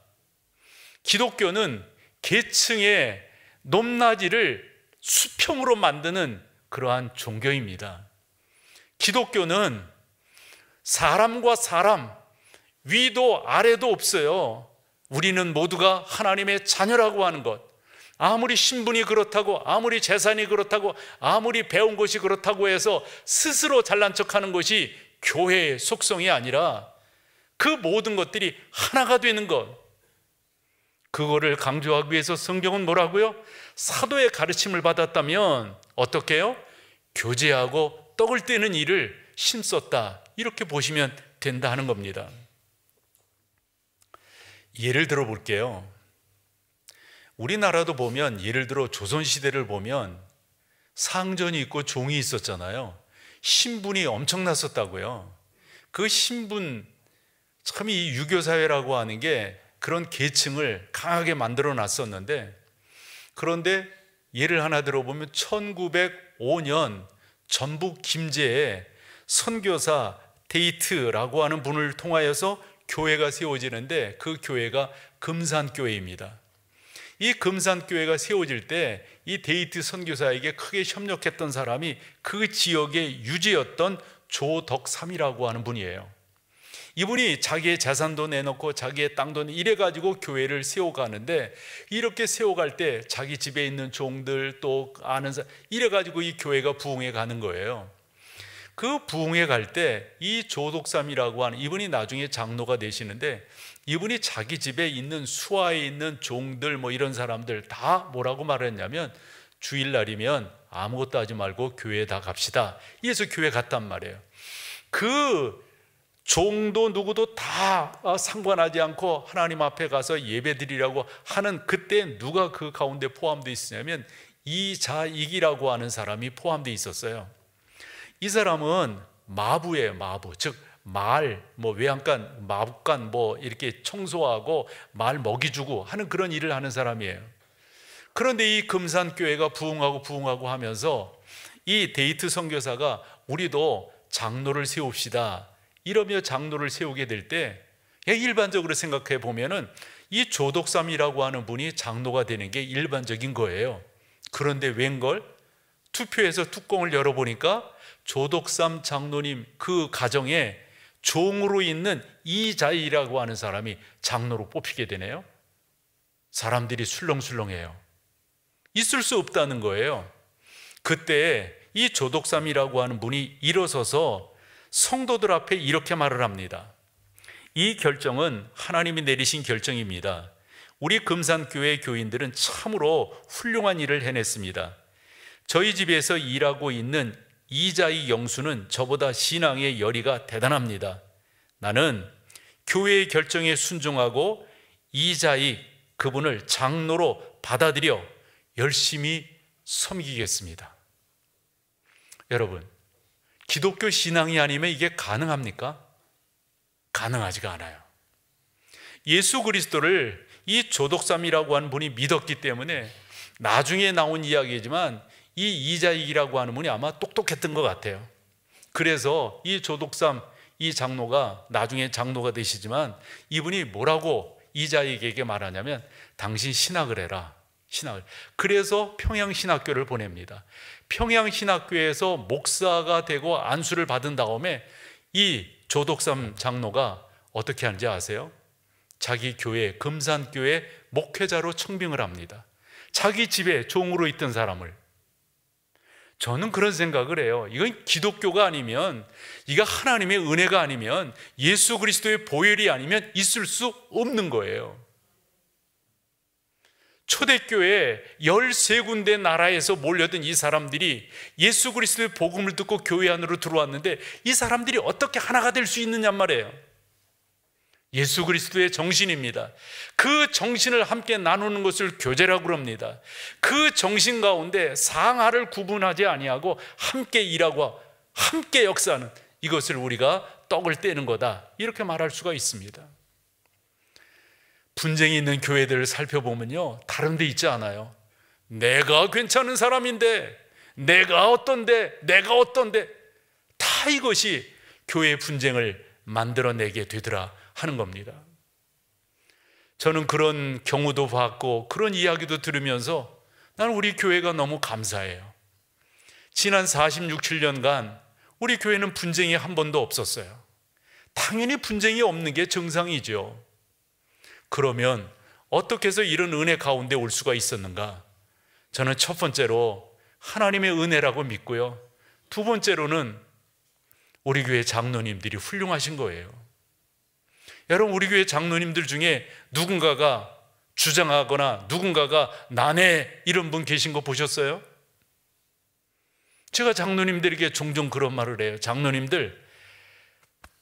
기독교는 계층의 높낮이를 수평으로 만드는 그러한 종교입니다. 기독교는 사람과 사람, 위도 아래도 없어요. 우리는 모두가 하나님의 자녀라고 하는 것, 아무리 신분이 그렇다고, 아무리 재산이 그렇다고, 아무리 배운 것이 그렇다고 해서 스스로 잘난 척하는 것이 교회의 속성이 아니라 그 모든 것들이 하나가 되는 것, 그거를 강조하기 위해서 성경은 뭐라고요? 사도의 가르침을 받았다면 어떻게 해요? 교제하고 떡을 떼는 일을 힘썼다, 이렇게 보시면 된다 하는 겁니다. 예를 들어 볼게요. 우리나라도 보면, 예를 들어 조선시대를 보면 상전이 있고 종이 있었잖아요. 신분이 엄청났었다고요. 그 신분, 참 이 유교사회라고 하는 게 그런 계층을 강하게 만들어 놨었는데, 그런데 예를 하나 들어보면 1905년 전북 김제에 선교사 데이트라고 하는 분을 통하여서 교회가 세워지는데, 그 교회가 금산교회입니다. 이 금산교회가 세워질 때 이 데이트 선교사에게 크게 협력했던 사람이 그 지역의 유지였던 조덕삼이라고 하는 분이에요. 이분이 자기의 재산도 내놓고 자기의 땅도 이래가지고 교회를 세워가는데, 이렇게 세워갈 때 자기 집에 있는 종들 또 아는 사람 이래가지고 이 교회가 부흥해 가는 거예요. 그 부흥해 갈 때 이 조덕삼이라고 하는 이분이 나중에 장로가 되시는데, 이분이 자기 집에 있는 수하에 있는 종들 뭐 이런 사람들 다 뭐라고 말했냐면, 주일날이면 아무것도 하지 말고 교회에 다 갑시다. 이래서 교회 갔단 말이에요. 그 종도 누구도 다 상관하지 않고 하나님 앞에 가서 예배드리라고 하는, 그때 누가 그 가운데 포함되어 있었냐면 이자익이라고 하는 사람이 포함되어 있었어요. 이 사람은 마부예요. 마부, 즉 말, 뭐 외양간, 마부간 뭐 이렇게 청소하고 말 먹이 주고 하는 그런 일을 하는 사람이에요. 그런데 이 금산교회가 부흥하고 하면서 이 데이트 선교사가 우리도 장로를 세웁시다 이러며 장로를 세우게 될 때, 일반적으로 생각해 보면은 이 조덕삼이라고 하는 분이 장로가 되는 게 일반적인 거예요. 그런데 웬걸 투표해서 뚜껑을 열어보니까 조덕삼 장로님 그 가정에 종으로 있는 이자이라고 하는 사람이 장로로 뽑히게 되네요. 사람들이 술렁술렁해요. 있을 수 없다는 거예요. 그때 이 조덕삼이라고 하는 분이 일어서서 성도들 앞에 이렇게 말을 합니다. 이 결정은 하나님이 내리신 결정입니다. 우리 금산교회 교인들은 참으로 훌륭한 일을 해냈습니다. 저희 집에서 일하고 있는 이자이 영수는 저보다 신앙의 열의가 대단합니다. 나는 교회의 결정에 순종하고 이자이 그분을 장로로 받아들여 열심히 섬기겠습니다. 여러분, 기독교 신앙이 아니면 이게 가능합니까? 가능하지가 않아요. 예수 그리스도를 이 조덕삼이라고 하는 분이 믿었기 때문에, 나중에 나온 이야기지만 이 이자익이라고 하는 분이 아마 똑똑했던 것 같아요. 그래서 이 조덕삼 이 장로가 나중에 장로가 되시지만, 이분이 뭐라고 이자익에게 말하냐면, 당신 신학을 해라, 신학을. 그래서 평양신학교를 보냅니다. 평양신학교에서 목사가 되고 안수를 받은 다음에 이 조덕삼 장로가 어떻게 하는지 아세요? 자기 교회, 금산교회 목회자로 청빙을 합니다. 자기 집에 종으로 있던 사람을. 저는 그런 생각을 해요. 이건 기독교가 아니면, 이거 하나님의 은혜가 아니면, 예수 그리스도의 보혈이 아니면 있을 수 없는 거예요. 초대교회 13군데 나라에서 몰려든 이 사람들이 예수 그리스도의 복음을 듣고 교회 안으로 들어왔는데, 이 사람들이 어떻게 하나가 될 수 있느냐 말이에요. 예수 그리스도의 정신입니다. 그 정신을 함께 나누는 것을 교제라고 합니다. 그 정신 가운데 상하를 구분하지 아니하고 함께 일하고 함께 역사하는, 이것을 우리가 떡을 떼는 거다, 이렇게 말할 수가 있습니다. 분쟁이 있는 교회들을 살펴보면요, 다른 데 있지 않아요. 내가 괜찮은 사람인데, 내가 어떤데, 다 이것이 교회의 분쟁을 만들어내게 되더라 하는 겁니다. 저는 그런 경우도 봤고 그런 이야기도 들으면서 나는 우리 교회가 너무 감사해요. 지난 46, 7년간 우리 교회는 분쟁이 한 번도 없었어요. 당연히 분쟁이 없는 게 정상이죠. 그러면 어떻게 해서 이런 은혜 가운데 올 수가 있었는가? 저는 첫 번째로 하나님의 은혜라고 믿고요, 두 번째로는 우리 교회 장로님들이 훌륭하신 거예요. 여러분, 우리 교회 장로님들 중에 누군가가 주장하거나 누군가가 나네 이런 분 계신 거 보셨어요? 제가 장로님들에게 종종 그런 말을 해요. 장로님들,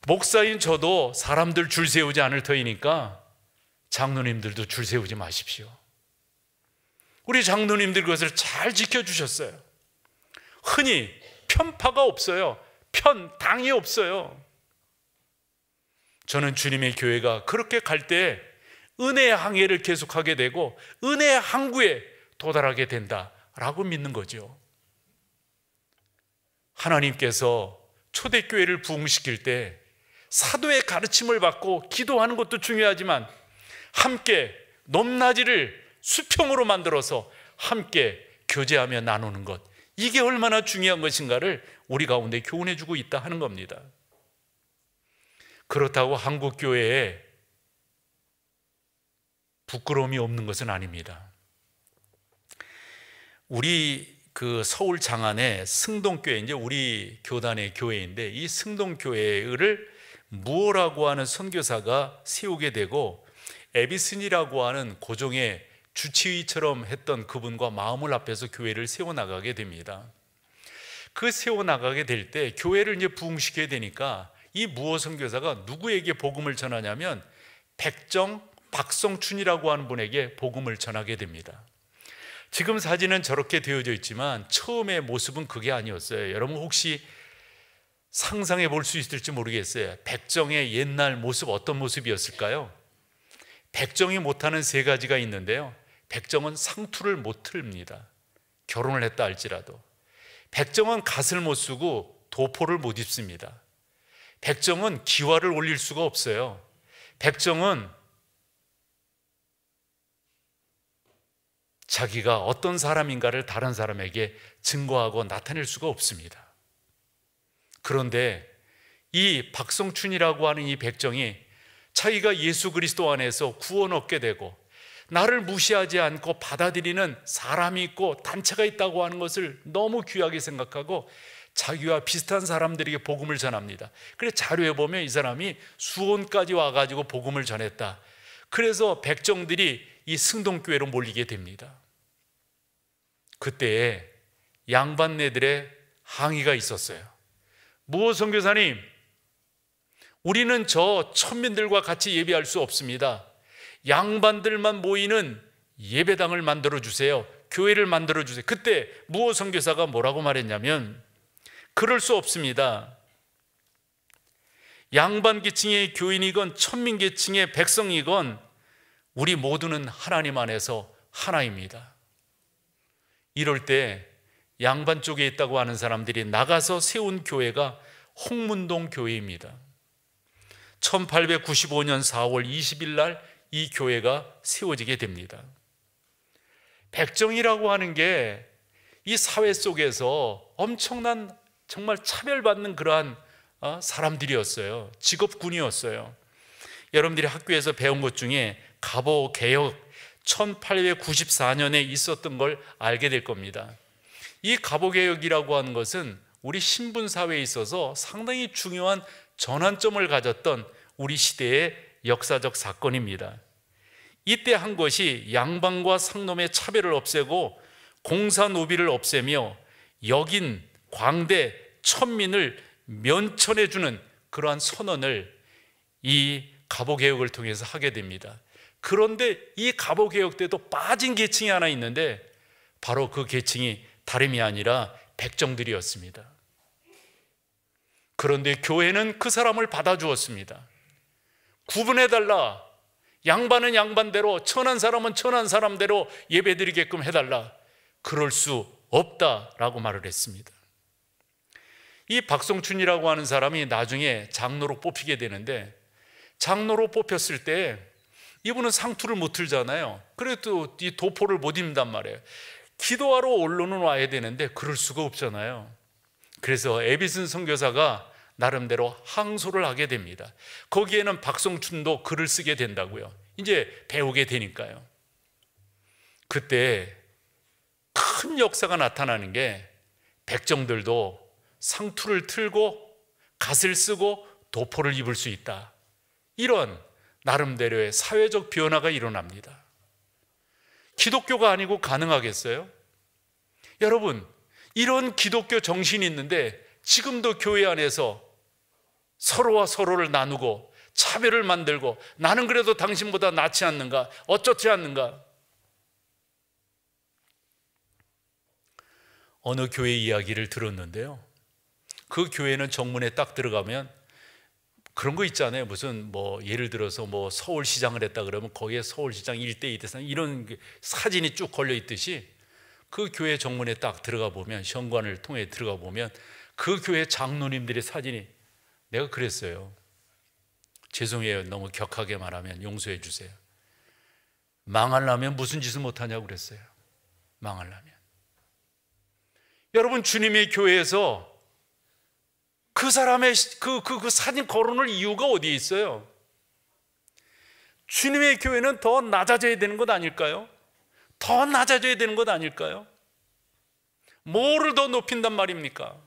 목사인 저도 사람들 줄 세우지 않을 터이니까 장로님들도 줄 세우지 마십시오. 우리 장로님들 그것을 잘 지켜주셨어요. 흔히 편파가 없어요. 편당이 없어요. 저는 주님의 교회가 그렇게 갈 때 은혜의 항해를 계속하게 되고 은혜의 항구에 도달하게 된다라고 믿는 거죠. 하나님께서 초대교회를 부흥시킬 때 사도의 가르침을 받고 기도하는 것도 중요하지만, 함께 높낮이를 수평으로 만들어서 함께 교제하며 나누는 것, 이게 얼마나 중요한 것인가를 우리 가운데 교훈해 주고 있다 하는 겁니다. 그렇다고 한국 교회에 부끄러움이 없는 것은 아닙니다. 우리 그 서울 장안에 승동교회, 이제 우리 교단의 교회인데, 이 승동교회를 무어라고 하는 선교사가 세우게 되고, 에비슨이라고 하는 고종의 주치의처럼 했던 그분과 마음을 합해서 교회를 세워나가게 됩니다. 그 세워나가게 될 때 교회를 이제 부흥시켜야 되니까 이 무어 선교사가 누구에게 복음을 전하냐면 박성춘이라고 하는 분에게 복음을 전하게 됩니다. 지금 사진은 저렇게 되어져 있지만 처음의 모습은 그게 아니었어요. 여러분 혹시 상상해 볼 수 있을지 모르겠어요. 백정의 옛날 모습, 어떤 모습이었을까요? 백정이 못하는 세 가지가 있는데요, 백정은 상투를 못 틀립니다. 결혼을 했다 할지라도. 백정은 갓을 못 쓰고 도포를 못 입습니다. 백정은 기와를 올릴 수가 없어요. 백정은 자기가 어떤 사람인가를 다른 사람에게 증거하고 나타낼 수가 없습니다. 그런데 이 박성춘이라고 하는 이 백정이 자기가 예수 그리스도 안에서 구원 얻게 되고 나를 무시하지 않고 받아들이는 사람이 있고 단체가 있다고 하는 것을 너무 귀하게 생각하고 자기와 비슷한 사람들에게 복음을 전합니다. 그래서 자료에 보면 이 사람이 수원까지 와가지고 복음을 전했다. 그래서 백정들이 이 승동교회로 몰리게 됩니다. 그때 양반네들의 항의가 있었어요. 무어 선교사님, 우리는 저 천민들과 같이 예배할 수 없습니다. 양반들만 모이는 예배당을 만들어 주세요. 교회를 만들어 주세요. 그때 무어 선교사가 뭐라고 말했냐면, 그럴 수 없습니다. 양반 계층의 교인이건 천민 계층의 백성이건 우리 모두는 하나님 안에서 하나입니다. 이럴 때 양반 쪽에 있다고 하는 사람들이 나가서 세운 교회가 홍문동 교회입니다. 1895년 4월 20일 날 이 교회가 세워지게 됩니다. 백정이라고 하는 게 이 사회 속에서 엄청난 정말 차별받는 그러한 사람들이었어요. 직업군이었어요. 여러분들이 학교에서 배운 것 중에 갑오개혁 1894년에 있었던 걸 알게 될 겁니다. 이 갑오개혁이라고 하는 것은 우리 신분사회에 있어서 상당히 중요한 전환점을 가졌던 우리 시대의 역사적 사건입니다. 이때 한 것이 양반과 상놈의 차별을 없애고 공사노비를 없애며 역인, 광대, 천민을 면천해주는 그러한 선언을 이 갑오개혁을 통해서 하게 됩니다. 그런데 이 갑오개혁 때도 빠진 계층이 하나 있는데 바로 그 계층이 다름이 아니라 백정들이었습니다. 그런데 교회는 그 사람을 받아주었습니다. 구분해달라. 양반은 양반대로, 천한 사람은 천한 사람대로 예배드리게끔 해달라. 그럴 수 없다라고 말을 했습니다. 이 박성춘이라고 하는 사람이 나중에 장로로 뽑히게 되는데, 장로로 뽑혔을 때 이분은 상투를 못 틀잖아요. 그래도 이 도포를 못 입는단 말이에요. 기도하러 언론은 와야 되는데 그럴 수가 없잖아요. 그래서 에비슨 선교사가 나름대로 항소를 하게 됩니다. 거기에는 박성춘도 글을 쓰게 된다고요. 이제 배우게 되니까요. 그때 큰 역사가 나타나는 게 백정들도 상투를 틀고 갓을 쓰고 도포를 입을 수 있다. 이런 나름대로의 사회적 변화가 일어납니다. 기독교가 아니고 가능하겠어요? 여러분, 이런 기독교 정신이 있는데 지금도 교회 안에서 서로와 서로를 나누고 차별을 만들고 나는 그래도 당신보다 낫지 않는가, 어쩌지 않는가. 어느 교회 이야기를 들었는데요, 그 교회는 정문에 딱 들어가면 그런 거 있잖아요. 무슨 뭐 예를 들어서 뭐 서울시장을 했다 그러면 거기에 서울시장 1대 2대 3 이런 사진이 쭉 걸려 있듯이 그 교회 정문에 딱 들어가 보면, 현관을 통해 들어가 보면 그 교회 장로님들의 사진이, 내가 그랬어요. 죄송해요. 너무 격하게 말하면 용서해 주세요. 망하려면 무슨 짓을 못하냐고 그랬어요. 망하려면. 여러분, 주님의 교회에서 그 사람의 그 사진 거론할 이유가 어디에 있어요? 주님의 교회는 더 낮아져야 되는 것 아닐까요? 더 낮아져야 되는 것 아닐까요? 뭐를 더 높인단 말입니까?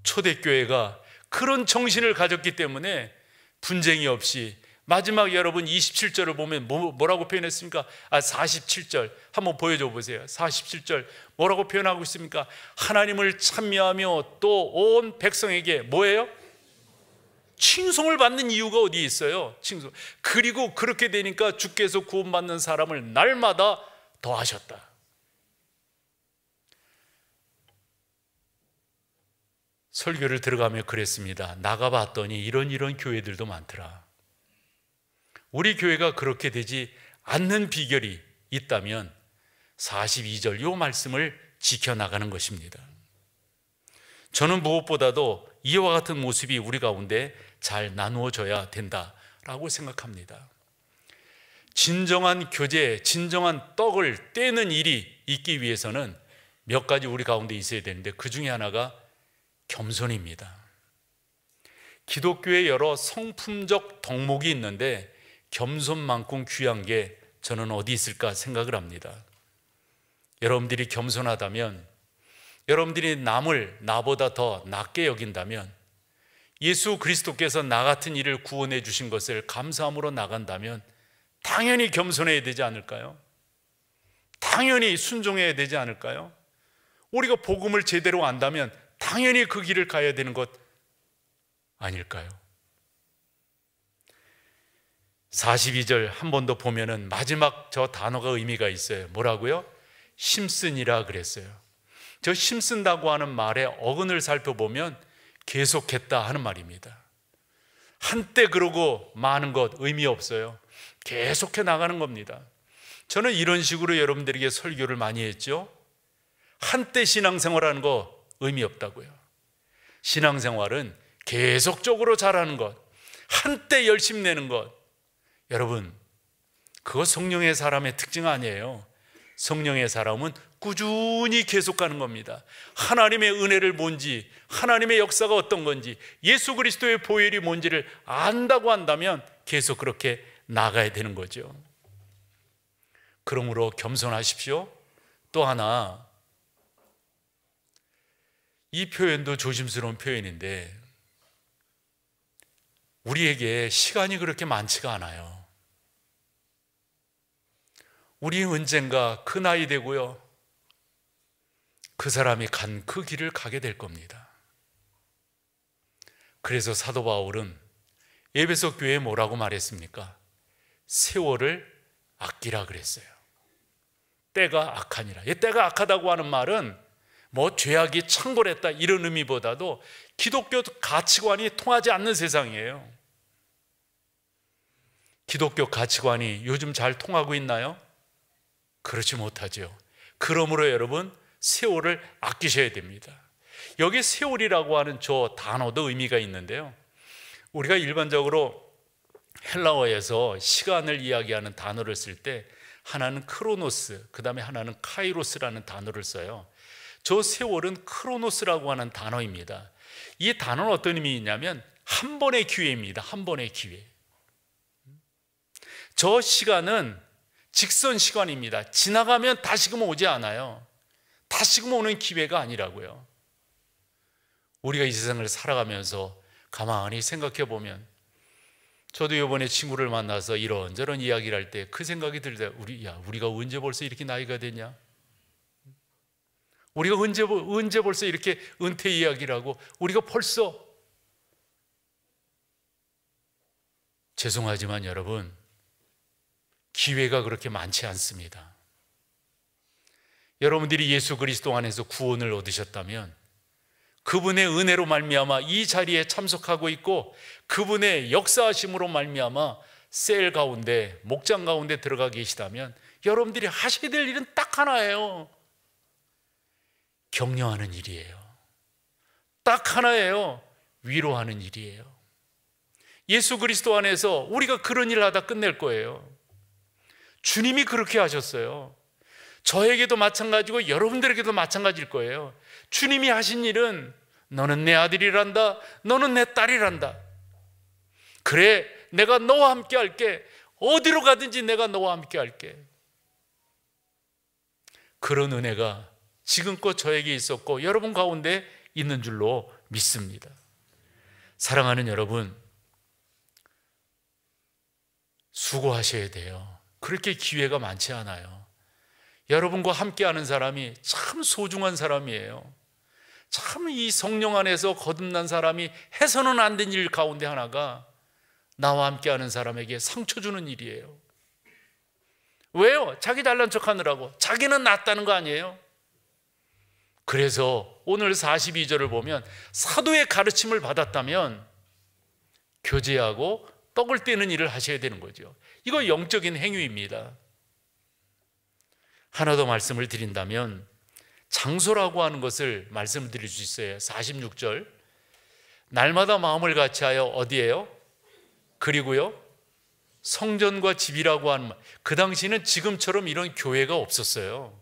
초대교회가 그런 정신을 가졌기 때문에 분쟁이 없이, 마지막 여러분 27절을 보면 뭐라고 표현했습니까? 47절 한번 보여줘 보세요. 47절 뭐라고 표현하고 있습니까? 하나님을 찬미하며 또 온 백성에게 뭐예요? 칭송을 받는 이유가 어디 있어요? 칭송. 그리고 그렇게 되니까 주께서 구원받는 사람을 날마다 더하셨다. 설교를 들어가며 그랬습니다. 나가봤더니 이런 교회들도 많더라. 우리 교회가 그렇게 되지 않는 비결이 있다면 42절 이 말씀을 지켜나가는 것입니다. 저는 무엇보다도 이와 같은 모습이 우리 가운데 잘 나누어져야 된다라고 생각합니다. 진정한 교제, 진정한 떡을 떼는 일이 있기 위해서는 몇 가지 우리 가운데 있어야 되는데, 그 중에 하나가 겸손입니다. 기독교에 여러 성품적 덕목이 있는데 겸손만큼 귀한 게 저는 어디 있을까 생각을 합니다. 여러분들이 겸손하다면, 여러분들이 남을 나보다 더 낮게 여긴다면, 예수 그리스도께서 나 같은 이를 구원해 주신 것을 감사함으로 나간다면 당연히 겸손해야 되지 않을까요? 당연히 순종해야 되지 않을까요? 우리가 복음을 제대로 안다면 당연히 그 길을 가야 되는 것 아닐까요? 42절 한 번 더 보면은 마지막 저 단어가 의미가 있어요. 뭐라고요? 힘쓰니라 그랬어요. 저 힘쓴다고 하는 말의 어근을 살펴보면 계속했다 하는 말입니다. 한때 그러고 마는 것 의미 없어요. 계속해 나가는 겁니다. 저는 이런 식으로 여러분들에게 설교를 많이 했죠. 한때 신앙생활하는 거 의미 없다고요. 신앙생활은 계속적으로 잘하는 것, 한때 열심 내는 것. 여러분, 그거 성령의 사람의 특징 아니에요. 성령의 사람은 꾸준히 계속 가는 겁니다. 하나님의 은혜를 뭔지, 하나님의 역사가 어떤 건지, 예수 그리스도의 보혈이 뭔지를 안다고 한다면 계속 그렇게 나가야 되는 거죠. 그러므로 겸손하십시오. 또 하나, 이 표현도 조심스러운 표현인데, 우리에게 시간이 그렇게 많지가 않아요. 우리 언젠가 그 나이 되고요, 그 사람이 간 그 길을 가게 될 겁니다. 그래서 사도 바울은 에베소 교회에 뭐라고 말했습니까? 세월을 아끼라 그랬어요. 때가 악하니라. 이 때가 악하다고 하는 말은 뭐 죄악이 창궐했다 이런 의미보다도 기독교 가치관이 통하지 않는 세상이에요. 기독교 가치관이 요즘 잘 통하고 있나요? 그렇지 못하죠. 그러므로 여러분, 세월을 아끼셔야 됩니다. 여기 세월이라고 하는 저 단어도 의미가 있는데요, 우리가 일반적으로 헬라어에서 시간을 이야기하는 단어를 쓸 때 하나는 크로노스, 그 다음에 하나는 카이로스라는 단어를 써요. 저 세월은 크로노스라고 하는 단어입니다. 이 단어는 어떤 의미냐면 한 번의 기회입니다. 한 번의 기회. 저 시간은 직선 시간입니다. 지나가면 다시금 오지 않아요. 다시금 오는 기회가 아니라고요. 우리가 이 세상을 살아가면서 가만히 생각해 보면, 저도 이번에 친구를 만나서 이런저런 이야기를 할 때 그 생각이 들다. 우리가 언제 벌써 이렇게 나이가 됐냐? 우리가 언제 벌써 이렇게 은퇴 이야기를 하고, 우리가 벌써, 죄송하지만 여러분, 기회가 그렇게 많지 않습니다. 여러분들이 예수 그리스도 안에서 구원을 얻으셨다면, 그분의 은혜로 말미암아 이 자리에 참석하고 있고, 그분의 역사하심으로 말미암아 셀 가운데, 목장 가운데 들어가 계시다면 여러분들이 하셔야 될 일은 딱 하나예요. 격려하는 일이에요. 딱 하나예요. 위로하는 일이에요. 예수 그리스도 안에서 우리가 그런 일을 하다 끝낼 거예요. 주님이 그렇게 하셨어요. 저에게도 마찬가지고 여러분들에게도 마찬가지일 거예요. 주님이 하신 일은 너는 내 아들이란다, 너는 내 딸이란다. 그래, 내가 너와 함께 할게. 어디로 가든지 내가 너와 함께 할게. 그런 은혜가 지금껏 저에게 있었고 여러분 가운데 있는 줄로 믿습니다. 사랑하는 여러분, 수고하셔야 돼요. 그렇게 기회가 많지 않아요. 여러분과 함께하는 사람이 참 소중한 사람이에요. 참 이 성령 안에서 거듭난 사람이 해서는 안 된 일 가운데 하나가 나와 함께하는 사람에게 상처 주는 일이에요. 왜요? 자기 잘난 척하느라고. 자기는 낫다는 거 아니에요? 그래서 오늘 42절을 보면 사도의 가르침을 받았다면 교제하고 떡을 떼는 일을 하셔야 되는 거죠. 이거 영적인 행위입니다. 하나 더 말씀을 드린다면 장소라고 하는 것을 말씀을 드릴 수 있어요. 46절, 날마다 마음을 같이하여 어디에요? 그리고요, 성전과 집이라고 하는 말. 그 당시는 지금처럼 이런 교회가 없었어요.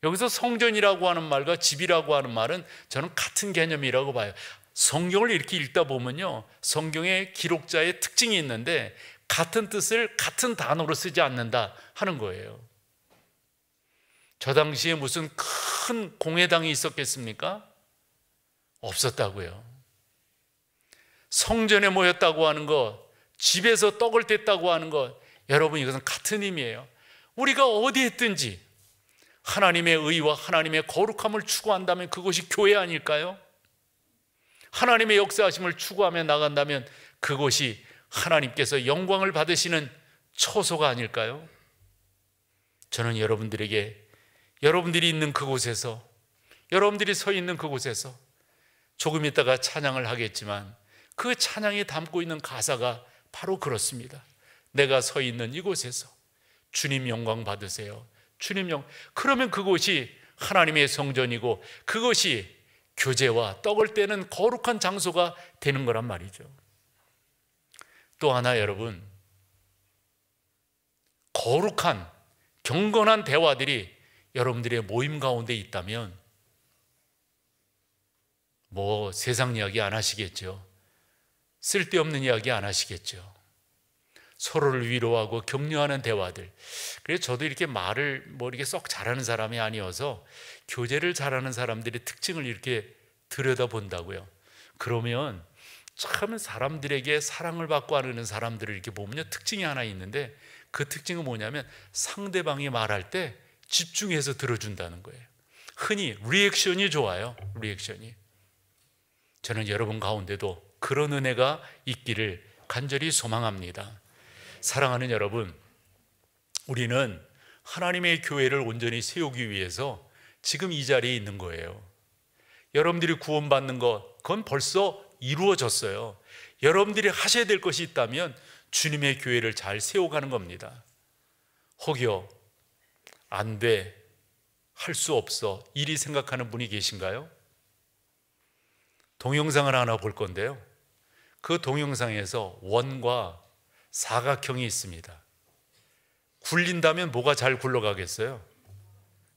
여기서 성전이라고 하는 말과 집이라고 하는 말은 저는 같은 개념이라고 봐요. 성경을 이렇게 읽다 보면요, 성경의 기록자의 특징이 있는데 같은 뜻을 같은 단어로 쓰지 않는다 하는 거예요. 저 당시에 무슨 큰 공회당이 있었겠습니까? 없었다고요. 성전에 모였다고 하는 것, 집에서 떡을 뗐다고 하는 것, 여러분 이것은 같은 의미예요. 우리가 어디 있든지 하나님의 의와 하나님의 거룩함을 추구한다면 그것이 교회 아닐까요? 하나님의 역사하심을 추구하며 나간다면 그것이 하나님께서 영광을 받으시는 처소가 아닐까요? 저는 여러분들에게 여러분들이 있는 그곳에서, 여러분들이 서 있는 그곳에서 조금 있다가 찬양을 하겠지만 그 찬양이 담고 있는 가사가 바로 그렇습니다. 내가 서 있는 이곳에서 주님 영광 받으세요. 주님 영광. 그러면 그곳이 하나님의 성전이고 그것이 교제와 떡을 떼는 거룩한 장소가 되는 거란 말이죠. 또 하나 여러분, 거룩한 경건한 대화들이 여러분들의 모임 가운데 있다면 뭐 세상 이야기 안 하시겠죠. 쓸데없는 이야기 안 하시겠죠. 서로를 위로하고 격려하는 대화들. 그래서 저도 이렇게 말을 뭐 이렇게 썩 잘하는 사람이 아니어서 교제를 잘하는 사람들의 특징을 이렇게 들여다본다고요. 그러면 참 사람들에게 사랑을 받고 하는 사람들을 이렇게 보면요, 특징이 하나 있는데 그 특징은 뭐냐면 상대방이 말할 때 집중해서 들어준다는 거예요. 흔히 리액션이 좋아요. 리액션이. 저는 여러분 가운데도 그런 은혜가 있기를 간절히 소망합니다. 사랑하는 여러분, 우리는 하나님의 교회를 온전히 세우기 위해서 지금 이 자리에 있는 거예요. 여러분들이 구원받는 것, 그건 벌써 이루어졌어요. 여러분들이 하셔야 될 것이 있다면 주님의 교회를 잘 세워가는 겁니다. 혹여 안 돼, 할 수 없어, 이리 생각하는 분이 계신가요? 동영상을 하나 볼 건데요, 그 동영상에서 원과 사각형이 있습니다. 굴린다면 뭐가 잘 굴러가겠어요?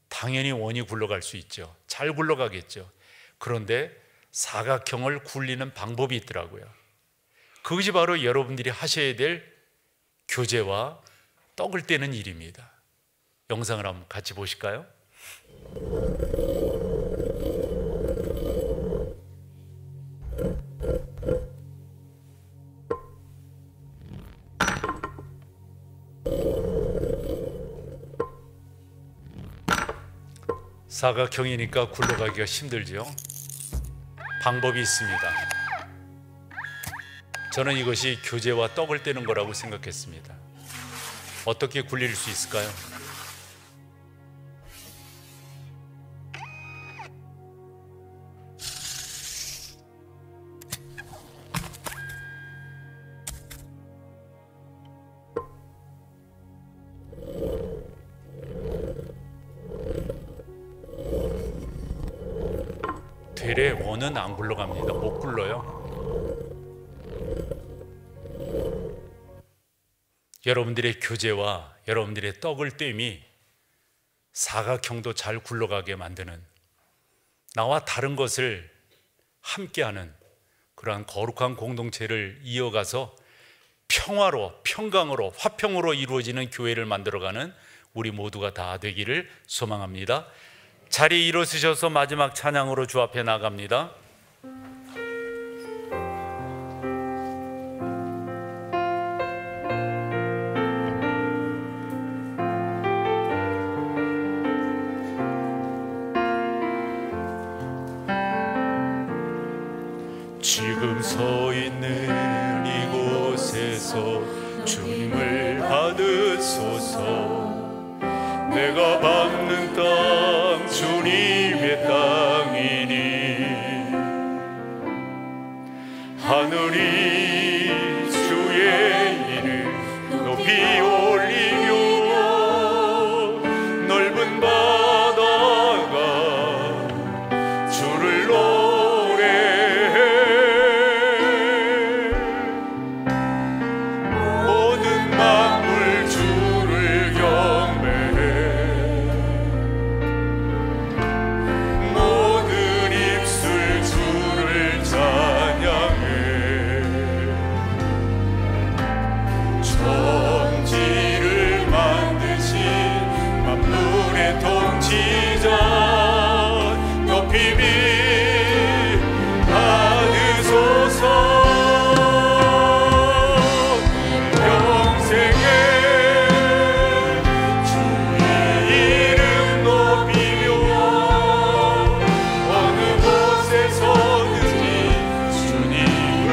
당연히 원이 굴러갈 수 있죠. 잘 굴러가겠죠. 그런데 사각형을 굴리는 방법이 있더라고요. 그것이 바로 여러분들이 하셔야 될 교제와 떡을 떼는 일입니다. 영상을 한번 같이 보실까요? 사각형이니까 굴러가기가 힘들죠. 방법이 있습니다. 저는 이것이 교제와 떡을 떼는 거라고 생각했습니다. 어떻게 굴릴 수 있을까요? 되레 원은 안 굴러갑니다. 못 굴러요. 여러분들의 교제와 여러분들의 떡을 떼미 사각형도 잘 굴러가게 만드는, 나와 다른 것을 함께하는 그러한 거룩한 공동체를 이어가서 평화로, 평강으로, 화평으로 이루어지는 교회를 만들어가는 우리 모두가 다 되기를 소망합니다. 자리에 일어서셔서 마지막 찬양으로 주 앞에 나갑니다. 지금 서 있는 이곳에서 주님을 받으소서. 내가 밟는 땅 주님의 땅이니 하늘이 주의 이름 높이 올리며 넓은 바다가 주를 노래해. 모든 만물 주를 경배해. 모든 입술 주를 찬양해. 천지를 만드신 만물의 통치자 높이 받으소서. 평생에 주의 이름 높이며 어느 곳에서든지 주님을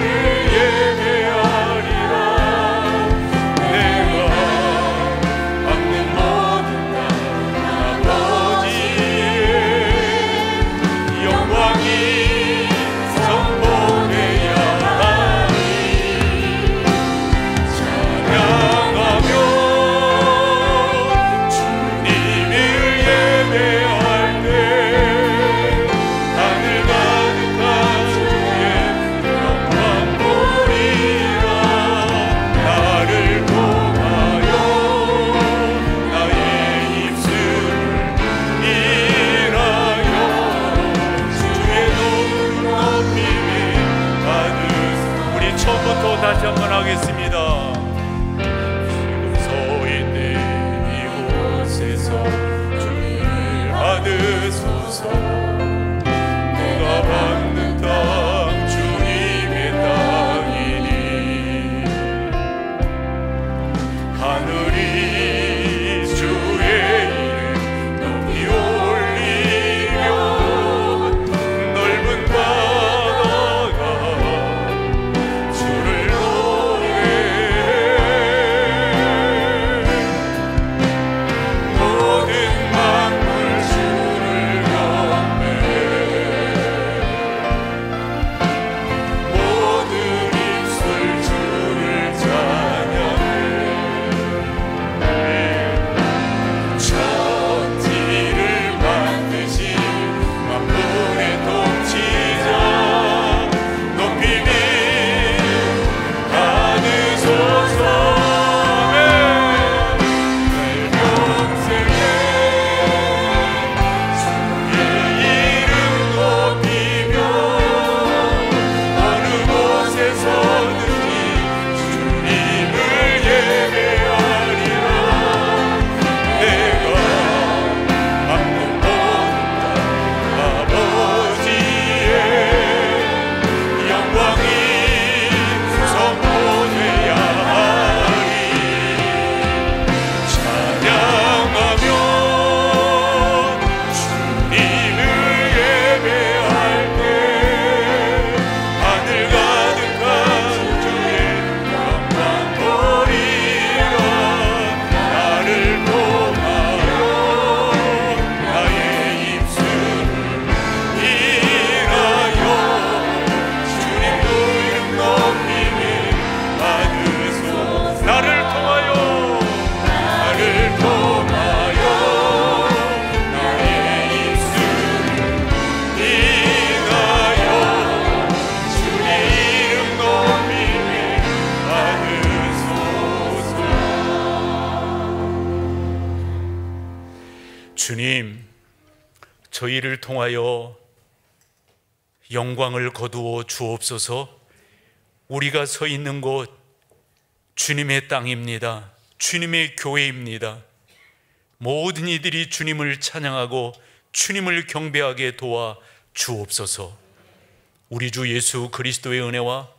예배하리라. 내가 밟는 모든 땅 아버지의 영광이 선포되야 하니 찬양하며 주님을 예배할 때 하늘 가득한 주의 영광 보리라. 나를 통하여 나의 입술을 일하여 주의 높임을 받으소. 우리 처음부터 다시 한번 하겠습니다. 지금 서 있는 이곳에서 주님을 받으소서. 내가 밟는 땅 주님의 땅이니 하늘이 주의 이름 높이 올리며 넓은 바다가 주를 노래해. 모든 만물 주를 경배해. 주님, 저희를 통하여 영광을 거두어 주옵소서. 우리가 서 있는 곳 주님의 땅입니다. 주님의 교회입니다. 모든 이들이 주님을 찬양하고 주님을 경배하게 도와 주옵소서. 우리 주 예수 그리스도의 은혜와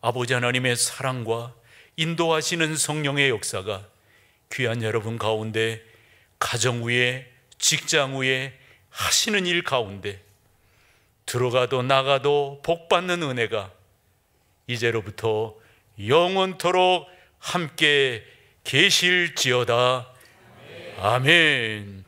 아버지 하나님의 사랑과 인도하시는 성령의 역사가 귀한 여러분 가운데, 가정 위에, 직장 위에, 하시는 일 가운데 들어가도 나가도 복받는 은혜가 이제로부터 영원토록 함께 계실지어다. 아멘.